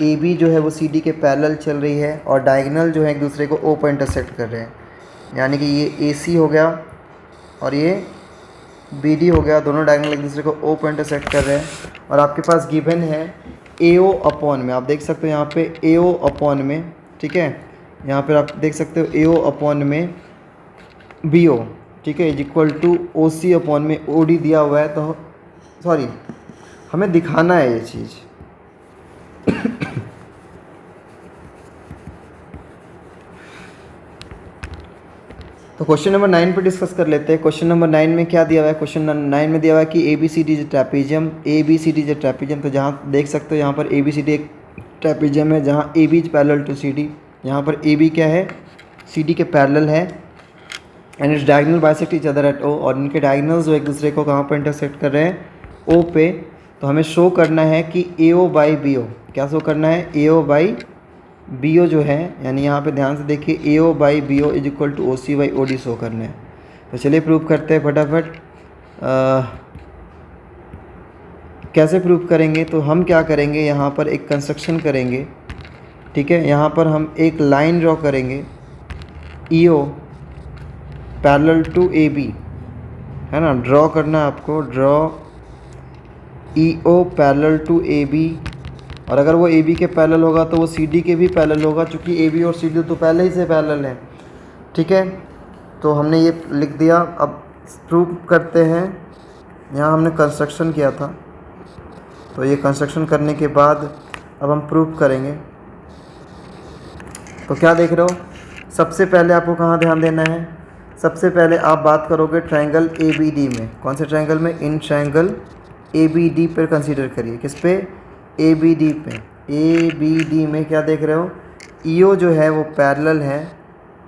ए बी जो है वो सी डी के पैरेलल चल रही है और डायगोनल जो है एक दूसरे को ओ पर इंटरसेक्ट कर रहे हैं। यानी कि ये ए सी हो गया और ये बी डी हो गया, दोनों डायगोनल एक दूसरे को ओ पर इंटरसेक्ट कर रहे हैं। और आपके पास गिवन है ए ओ अपॉन में, आप देख सकते हो यहाँ पे ए ओ अपॉन में, ठीक है। यहाँ पर आप देख सकते हो ए ओ अपॉन में बी ओ, ठीक है, is equal to O C upon में ओ डी दिया हुआ है। तो सॉरी, हमें दिखाना है ये चीज़। तो क्वेश्चन नंबर 9 पे डिस्कस कर लेते हैं। क्वेश्चन नंबर 9 में क्या दिया हुआ है, क्वेश्चन नंबर 9 में दिया हुआ है कि A B C D is trapezium, A B C D is trapezium. तो जहाँ देख सकते हो यहाँ पर ए बी सी डी एक ट्रैपीजियम है जहाँ A B is parallel to C D. यहाँ पर ए बी क्या है, सी डी के पैरेलल है, and its diagonal bisect each other at O. और इनके डायगोनल्स जो एक दूसरे को कहाँ पर इंटरसेक्ट कर रहे हैं, ओ पे। तो हमें शो करना है कि ए ओ बाई बी ओ, क्या शो करना है, ए ओ बाई बी ओ जो है, यानी यहाँ पे ध्यान से देखिए A O by B O is equal to O C by O D show करना है। तो चलिए प्रूव करते हैं फटाफट। कैसे प्रूव करेंगे, तो हम क्या करेंगे, यहाँ पर एक कंस्ट्रक्शन करेंगे, ठीक है। यहाँ पर हम एक लाइन ड्रॉ करेंगे, E O parallel to A B, है ना। ड्रॉ करना है आपको, draw E O parallel to A B, और अगर वो ए बी के पैरेलल होगा तो वो सी डी के भी पैरेलल होगा, क्योंकि ए बी और सी डी तो पहले ही से पैरेलल है। ठीक है, तो हमने ये लिख दिया। अब प्रूव करते हैं। यहाँ हमने कंस्ट्रक्शन किया था, तो ये कंस्ट्रक्शन करने के बाद अब हम प्रूव करेंगे। तो क्या देख रहे हो, सबसे पहले आपको कहाँ ध्यान देना है, सबसे पहले आप बात करोगे ट्रायंगल ए बी डी में। कौन से ट्रायंगल में? In triangle A B D पर कंसीडर करिए। किस पे? ए बी डी पे। ए बी डी में क्या देख रहे हो, ई ओ जो है वो पैरेलल है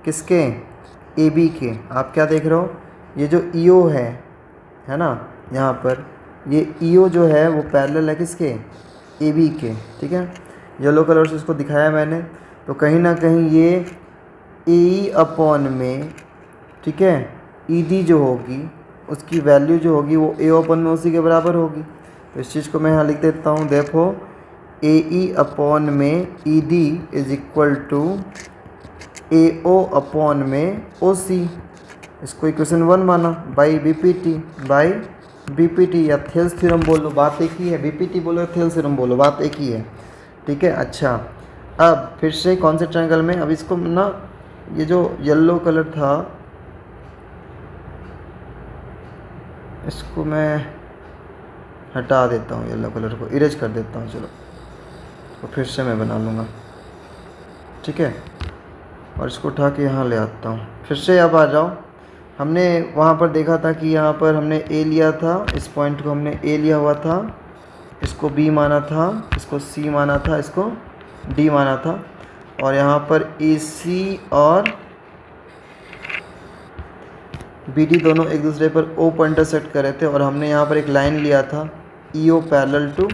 किसके? ए बी के। आप क्या देख रहे हो, ये जो ई ओ है ना, यहाँ पर ये ई ओ जो है वो पैरेलल है किसके? ए बी के। ठीक है, येलो कलर से इसको दिखाया मैंने। तो कहीं ना कहीं ये ए अपॉन में, ठीक है, ई डी जो होगी उसकी वैल्यू जो होगी वो ए अपॉन में उसी के बराबर होगी। तो इस चीज़ को मैं यहाँ लिख देता हूँ। देखो ए ई अपॉन में E D is equal to A O upon में ओ सी। इसको इक्वेशन 1 माना by B P T. By B P T या थेल्स थ्योरम बोलो, बात एक ही है। बी पी टी बोलो या थेल्स थ्योरम बोलो, बात एक ही है। ठीक है, अच्छा अब फिर से कौन से ट्रायंगल में, अब इसको ना, ये जो येलो कलर था इसको मैं हटा देता हूँ, येलो कलर को इरेज कर देता हूँ। चलो तो फिर से मैं बना लूँगा। ठीक है, और इसको उठा के यहाँ ले आता हूँ। फिर से अब आ जाओ। हमने वहाँ पर देखा था कि यहाँ पर हमने ए लिया था, इस पॉइंट को हमने ए लिया हुआ था, इसको बी माना था, इसको सी माना था, इसको डी माना था, और यहाँ पर ए सी और बी डी दोनों एक दूसरे पर ओ पर इंटरसेक्ट कर रहे थे, और हमने यहाँ पर एक लाइन लिया था E O parallel to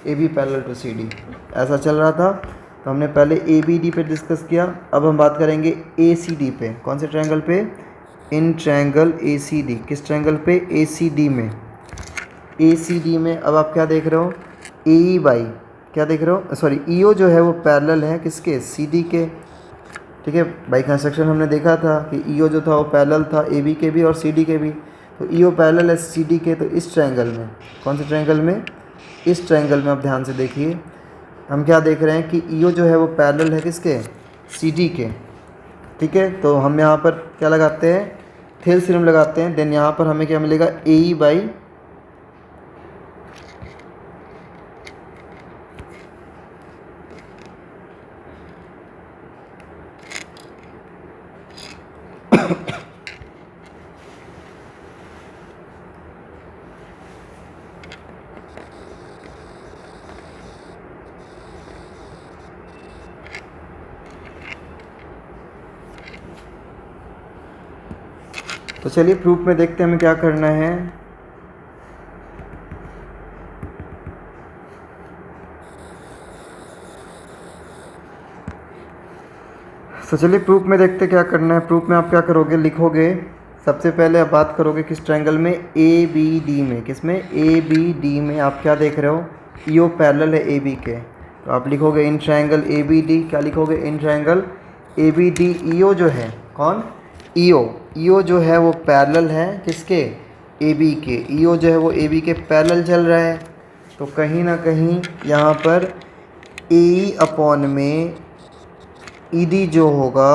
A B parallel to C D, ऐसा चल रहा था। तो हमने पहले ए बी डी पे डिस्कस किया। अब हम बात करेंगे ए सी डी पे। कौन से ट्रायंगल पे? In triangle A C D. किस ट्रायंगल पे? ए सी डी में। ए सी डी में अब आप क्या देख रहे हो, ए ई बाई, क्या देख रहे हो, सॉरी ई ओ जो है वो पैरेलल है किसके? सी डी के। ठीक है, बाई कंस्ट्रक्शन हमने देखा था कि ई ओ जो था वो पैरेलल था ए बी के भी और सी डी के भी। तो ई ओ पैरेलल है सी डी के। तो इस ट्रायंगल में, कौन से ट्रायंगल में? इस ट्रायंगल में आप ध्यान से देखिए, हम क्या देख रहे हैं कि ई ओ जो है वो पैरेलल है किसके? सी डी के। ठीक है, तो हम यहाँ पर क्या लगाते हैं? थेल्स थ्योरम लगाते हैं। देन यहाँ पर हमें क्या मिलेगा? ए ई बाई तो चलिए प्रूफ में देखते हैं हमें क्या करना है। तो चलिए प्रूफ में देखते क्या करना है। प्रूफ में आप क्या करोगे, लिखोगे सबसे पहले आप बात करोगे किस ट्रायंगल में? ए बी डी में। किस में? ए बी डी में। आप क्या देख रहे हो? ई ओ पैरेलल है ए बी के। तो आप लिखोगे in triangle A B D. क्या लिखोगे? In triangle A B D. E O जो है, कौन? ई ओ। ई ओ जो है वो पैरेलल है किसके? ए बी के। ई ओ जो है वो ए बी के पैरेलल चल रहा है। तो कहीं ना कहीं यहाँ पर ए ई अपॉन में ई डी जो होगा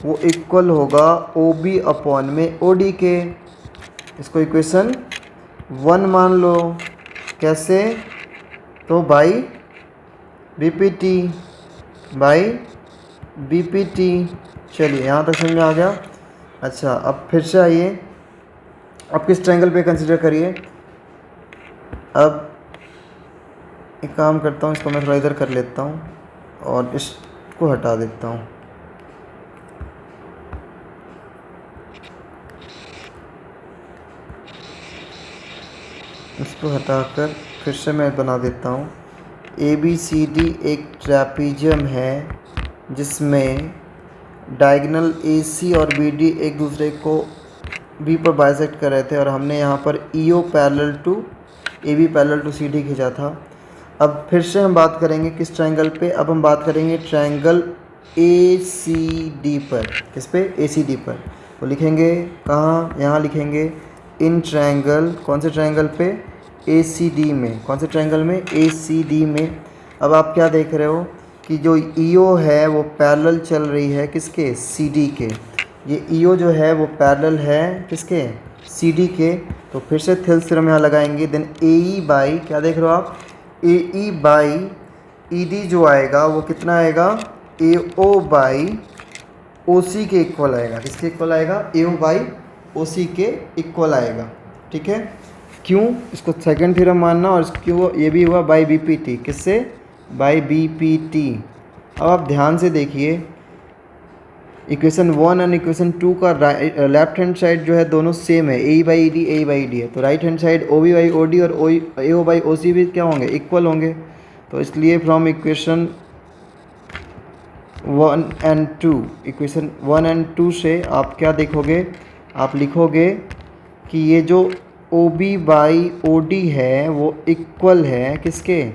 वो इक्वल होगा ओ बी अपॉन में ओ डी के। इसको इक्वेशन 1 मान लो। कैसे? तो by B P T, by B P T. चलिए यहाँ तक समझ में आ गया। अच्छा अब फिर से आइए, अब किस ट्रायंगल पे कंसीडर करिए। अब एक काम करता हूँ, इसको मैं थोड़ा इधर कर लेता हूँ और इसको हटा देता हूँ। इसको हटाकर फिर से मैं बना देता हूँ। ए बी सी डी एक ट्रैपीजियम है जिसमें डायगोनल ए सी और बी डी एक दूसरे को बी पर बाइसेक्ट कर रहे थे, और हमने यहाँ पर E O parallel to A B parallel to C D खींचा था। अब फिर से हम बात करेंगे किस ट्रायंगल पे? अब हम बात करेंगे ट्रायंगल ए सी डी पर। किस पे? ए सी डी पर। तो लिखेंगे कहाँ? यहाँ लिखेंगे इन ट्रायंगल, कौन से ट्रायंगल पे? ACD में, कौन से ट्रायंगल में, ACD में। अब आप क्या देख रहे हो कि जो EO है वो पैरेलल चल रही है किसके, CD के। ये EO जो है वो पैरेलल है किसके, CD के। तो फिर से थेल्स थ्योरम यहाँ लगाएंगे। देन AE बाई, क्या देख रहे हो आप, AE बाई ED जो आएगा वो कितना आएगा, AO बाई OC के इक्वल आएगा। किसके इक्वल आएगा, AO बाई OC के इक्वल आएगा। ठीक है, क्यों, इसको सेकंड थ्योरम मानना, और क्यों ये भी हुआ बाई BPT, किससे, बाई BPT। अब आप ध्यान से देखिए, इक्वेशन 1 और इक्वेशन 2 का लेफ्ट हैंड साइड जो है दोनों सेम है, AE by ED, AE by ED है। तो right hand side OB by OD और AO बाई OC भी क्या होंगे, इक्वल होंगे। तो इसलिए from equation 1 and 2, equation 1 and 2 से आप क्या देखोगे, आप लिखोगे कि ये जो OB बाई OD है वो इक्वल है किसके,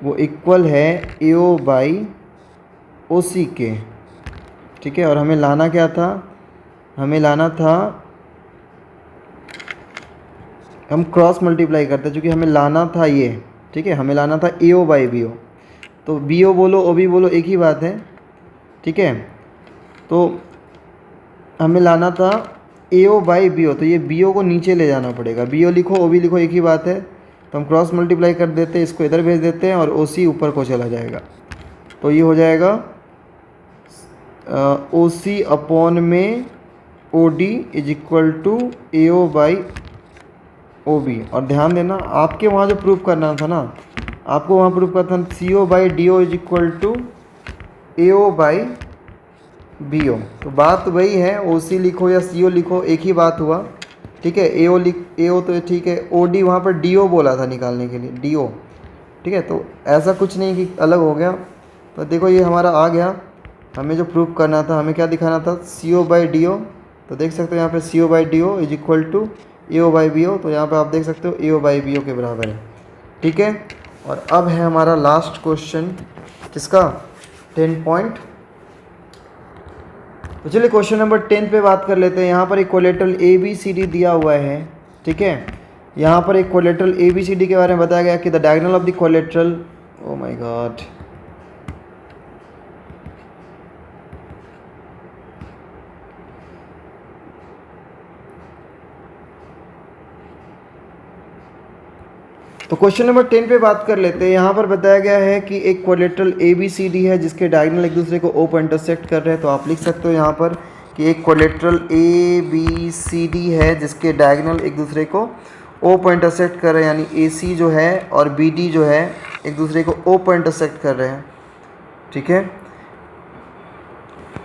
वो इक्वल है AO बाई OC के। ठीक है, और हमें लाना क्या था, हमें लाना था, हम क्रॉस मल्टीप्लाई करते हैं, क्योंकि हमें लाना था ये। ठीक है, हमें लाना था AO बाई BO। तो BO बोलो OB बोलो एक ही बात है। ठीक है, तो हमें लाना था AO बाई BO, तो ये BO को नीचे ले जाना पड़ेगा। BO लिखो OB लिखो एक ही बात है। तो हम क्रॉस मल्टीप्लाई कर देते हैं, इसको इधर भेज देते हैं और OC ऊपर को चला जाएगा। तो ये हो जाएगा OC अपॉन में OD is equal to AO by OB। और ध्यान देना, आपके वहाँ जो प्रूफ करना था ना, आपको वहाँ प्रूफ करना था CO by DO is equal to AO by BO। तो बात वही है, OC लिखो या CO लिखो एक ही बात हुआ। ठीक है, AO तो ठीक है, OD वहाँ पर DO बोला था निकालने के लिए, DO। ठीक है, तो ऐसा कुछ नहीं कि अलग हो गया। तो देखो ये हमारा आ गया, हमें जो प्रूफ करना था, हमें क्या दिखाना था, CO बाई DO। तो देख सकते हो यहाँ पे CO by DO is equal to AO by BO। तो यहाँ पे आप देख सकते हो AO बाई BO के बराबर है। ठीक है, और अब है हमारा लास्ट क्वेश्चन, किसका, 10 पॉइंट। तो चलिए क्वेश्चन नंबर 10 पे बात कर लेते हैं। यहाँ पर एक कोलेटरल ABCD दिया हुआ है। ठीक है, यहाँ पर एक कोलेटरल ABCD के बारे में बताया गया कि the diagonal of the collateral, oh my God, तो क्वेश्चन नंबर 10 पे बात कर लेते हैं। यहाँ पर बताया गया है कि एक कोलेटरल ABCD है जिसके डायगोनल एक दूसरे को O पर इंटरसेक्ट कर रहे हैं। तो आप लिख सकते हो यहाँ पर कि एक कोलेटरल ABCD है जिसके डायगोनल एक दूसरे को O पर इंटरसेक्ट कर रहे हैं, यानी AC जो है और BD जो है एक दूसरे को O पर इंटरसेक्ट कर रहे हैं। ठीक है,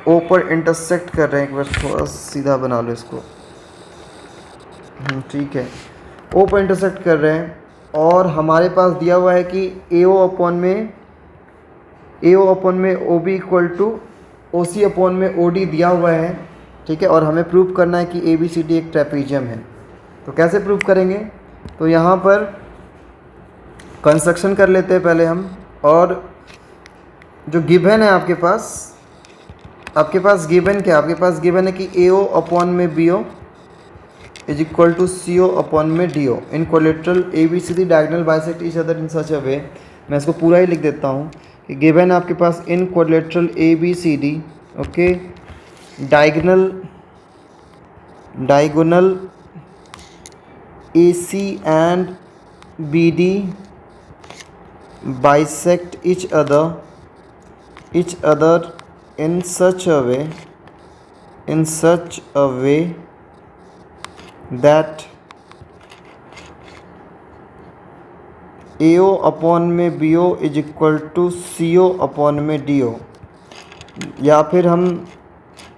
O पर इंटरसेक्ट कर रहे हैं। एक बार थोड़ा सीधा बना लो इसको। ठीक है, O पर इंटरसेक्ट कर रहे हैं, और हमारे पास दिया हुआ है कि AO अपॉन में OB equal to OC upon में OD दिया हुआ है। ठीक है, और हमें प्रूव करना है कि ABCD एक ट्रेपीजियम है। तो कैसे प्रूव करेंगे, तो यहाँ पर कंस्ट्रक्शन कर लेते हैं पहले हम। और जो गिवन है आपके पास गिवन क्या, आपके पास गिवन है कि AO अपॉन में BO is equal to CO upon में DO quadrilateral ABCD diagonal bisect each other in such a way. मैं इसको पूरा ही लिख देता हूँ कि गिवन आपके पास quadrilateral ABCD, okay, diagonal AC and BD bisect each other in such a way that AO upon में BO is equal to CO upon में DO। या फिर हम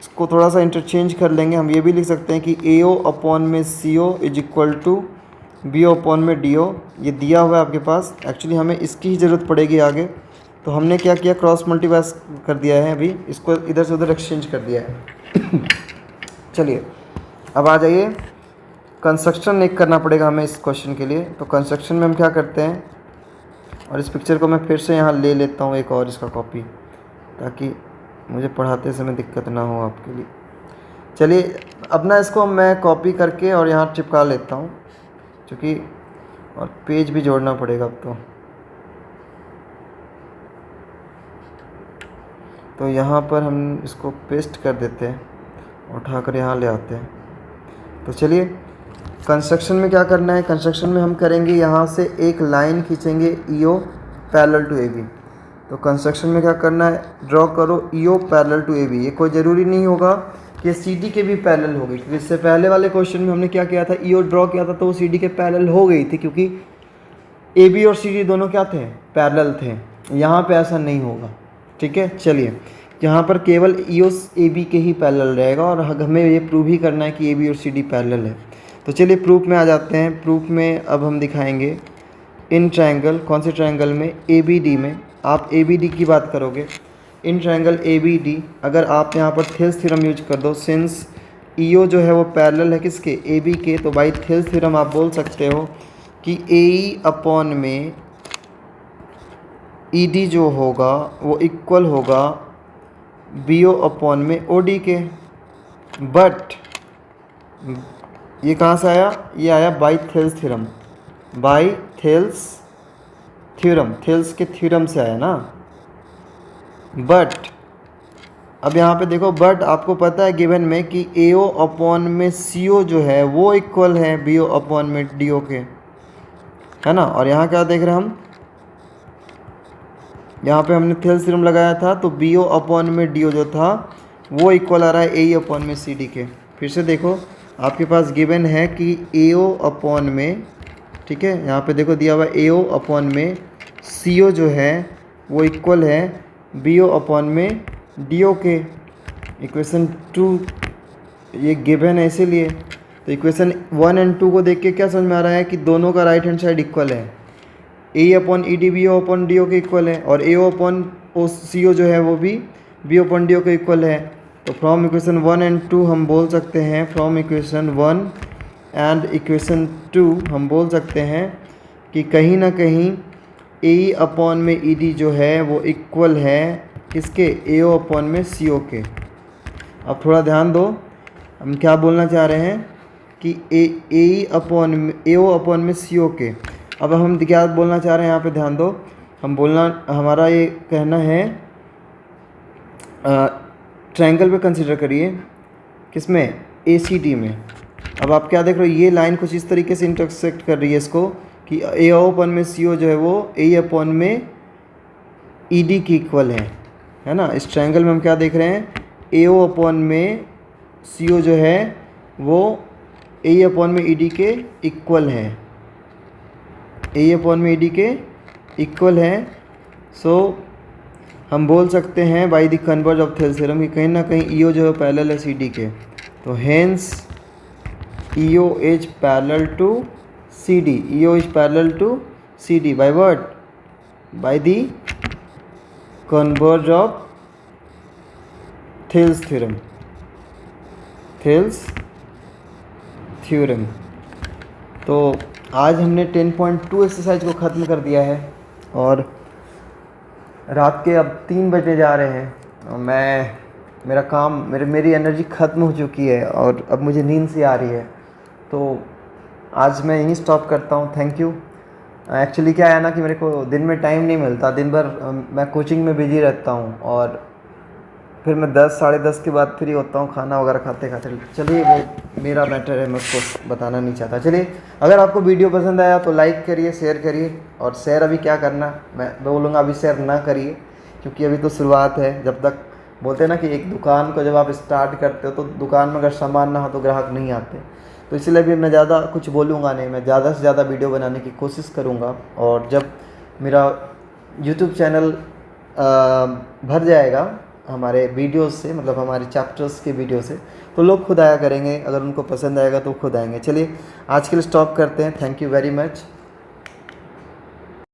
इसको थोड़ा सा इंटरचेंज कर लेंगे, हम ये भी लिख सकते हैं कि AO अपॉन में CO is equal to BO upon में DO। ये दिया हुआ है आपके पास, एक्चुअली हमें इसकी ही ज़रूरत पड़ेगी आगे। तो हमने क्या किया, क्रॉस मल्टीप्लाई कर दिया है, अभी इसको इधर से उधर एक्सचेंज कर दिया है। चलिए अब आ जाइए, कंस्ट्रक्शन एक करना पड़ेगा हमें इस क्वेश्चन के लिए। तो कंस्ट्रक्शन में हम क्या करते हैं, और इस पिक्चर को मैं फिर से यहाँ ले लेता हूँ एक और इसका कॉपी, ताकि मुझे पढ़ाते समय दिक्कत ना हो आपके लिए। चलिए अब ना इसको मैं कॉपी करके और यहाँ चिपका लेता हूँ, क्योंकि और पेज भी जोड़ना पड़ेगा अब तो यहाँ पर हम इसको पेस्ट कर देते हैं, उठाकर यहाँ ले आते हैं। तो चलिए कंस्ट्रक्शन में क्या करना है, कंस्ट्रक्शन में हम करेंगे यहाँ से एक लाइन खींचेंगे EO पैरेलल टू AB। तो कंस्ट्रक्शन में क्या करना है, ड्रॉ करो EO पैरेलल टू AB। ये कोई ज़रूरी नहीं होगा कि CD के भी पैरेलल हो गई, क्योंकि इससे पहले वाले क्वेश्चन में हमने क्या किया था, EO ड्रॉ किया था तो वो CD के पैरेलल हो गई थी, क्योंकि AB और CD दोनों क्या थे, पैरेलल थे। यहाँ पे ऐसा नहीं होगा, ठीक है। चलिए यहाँ पर केवल EO AB के ही पैरेलल रहेगा और हमें ये प्रूव ही करना है कि AB और CD पैरेलल है। तो चलिए प्रूफ में आ जाते हैं। प्रूफ में अब हम दिखाएंगे इन ट्रायंगल, कौन से ट्रायंगल में, ABD में। आप ABD की बात करोगे, इन ट्रायंगल ABD अगर आप यहाँ पर थेल्स थ्योरम यूज कर दो, सिंस EO जो है वो पैरेलल है किसके, AB के, तो बाई थेल्स थ्योरम आप बोल सकते हो कि AE अपॉन में ED जो होगा वो इक्वल होगा BO अपॉन में OD के। बट ये कहाँ से आया, ये आया by Thales theorem, by Thales theorem, Thales के थ्योरम से आया ना। बट अब यहाँ पे देखो, बट आपको पता है गिवन में कि AO अपॉन में CO जो है वो इक्वल है BO अपॉन में DO के, है ना। और यहाँ क्या देख रहे हैं हम, यहाँ पे हमने थेल्स थ्योरम लगाया था तो BO अपॉन में DO जो था वो इक्वल आ रहा है AE अपॉन में CD के। फिर से देखो आपके पास गिवन है कि AO अपॉन में, ठीक है, यहाँ पे देखो दिया हुआ AO अपॉन में CO जो है वो इक्वल है BO अपॉन में DO के। इक्वेशन 2 ये गिवन है इसीलिए। तो इक्वेशन 1 एंड 2 को देख के क्या समझ में आ रहा है कि दोनों का राइट हैंड साइड इक्वल है, AE upon ED BO upon DO के इक्वल है, और AO अपॉन CO जो है वो भी BO अपॉन DO के इक्वल है। तो फ्रॉम इक्वेशन 1 एंड 2 हम बोल सकते हैं, फ्रॉम इक्वेशन 1 एंड इक्वेशन 2 हम बोल सकते हैं कि कहीं ना कहीं AE अपॉन में ED जो है वो इक्वल है किसके, AO अपॉन में CO के। अब थोड़ा ध्यान दो, हम क्या बोलना चाह रहे हैं कि AE अपॉन में AO अपॉन में CO के। अब हम क्या बोलना चाह रहे हैं, यहाँ पे ध्यान दो, हम बोलना, हमारा ये कहना है ट्रायंगल पे कंसीडर करिए, किसमें, ACD में। अब आप क्या देख रहे हो, ये लाइन कुछ इस तरीके से इंटरसेक्ट कर रही है इसको कि AO अपॉन में CO जो है वो AE अपॉन में ED की इक्वल है ना। इस ट्रायंगल में हम क्या देख रहे हैं, AO अपॉन में CO जो है वो AE अपॉन में ED के इक्वल है, AE अपॉन में ED के इक्वल है। सो हम बोल सकते हैं by the converse of Thales theorem कि कहीं ना कहीं EO जो है पैरेलल है CD के। तो hence EO is parallel to CD, EO is parallel to CD by what, by the converse of Thales theorem, Thales theorem. तो आज हमने 10.2 एक्सरसाइज को ख़त्म कर दिया है और रात के अब 3 बजे जा रहे हैं। मेरा काम, मेरी एनर्जी ख़त्म हो चुकी है और अब मुझे नींद सी आ रही है, तो आज मैं यहीं स्टॉप करता हूँ। Thank you. एक्चुअली क्या है ना कि मेरे को दिन में टाइम नहीं मिलता, दिन भर मैं कोचिंग में बिजी रहता हूँ और फिर मैं 10 साढ़े 10 के बाद फ्री होता हूँ खाना वगैरह खाते खाते। चलिए वो मेरा मैटर है, मैं उसको बताना नहीं चाहता। चलिए अगर आपको वीडियो पसंद आया तो लाइक करिए, शेयर करिए। और शेयर अभी क्या करना, मैं बोलूँगा अभी शेयर ना करिए, क्योंकि अभी तो शुरुआत है। जब तक बोलते हैं ना कि एक दुकान को जब आप स्टार्ट करते हो तो दुकान में अगर सामान ना हो तो ग्राहक नहीं आते। तो इसलिए भी मैं ज़्यादा कुछ बोलूँगा नहीं, मैं ज़्यादा से ज़्यादा वीडियो बनाने की कोशिश करूँगा। और जब मेरा यूट्यूब चैनल भर जाएगा हमारे वीडियोस से, मतलब हमारे चैप्टर्स के वीडियो से, तो लोग खुद आया करेंगे। अगर उनको पसंद आएगा तो खुद आएंगे। चलिए आज के लिए स्टॉप करते हैं। Thank you very much.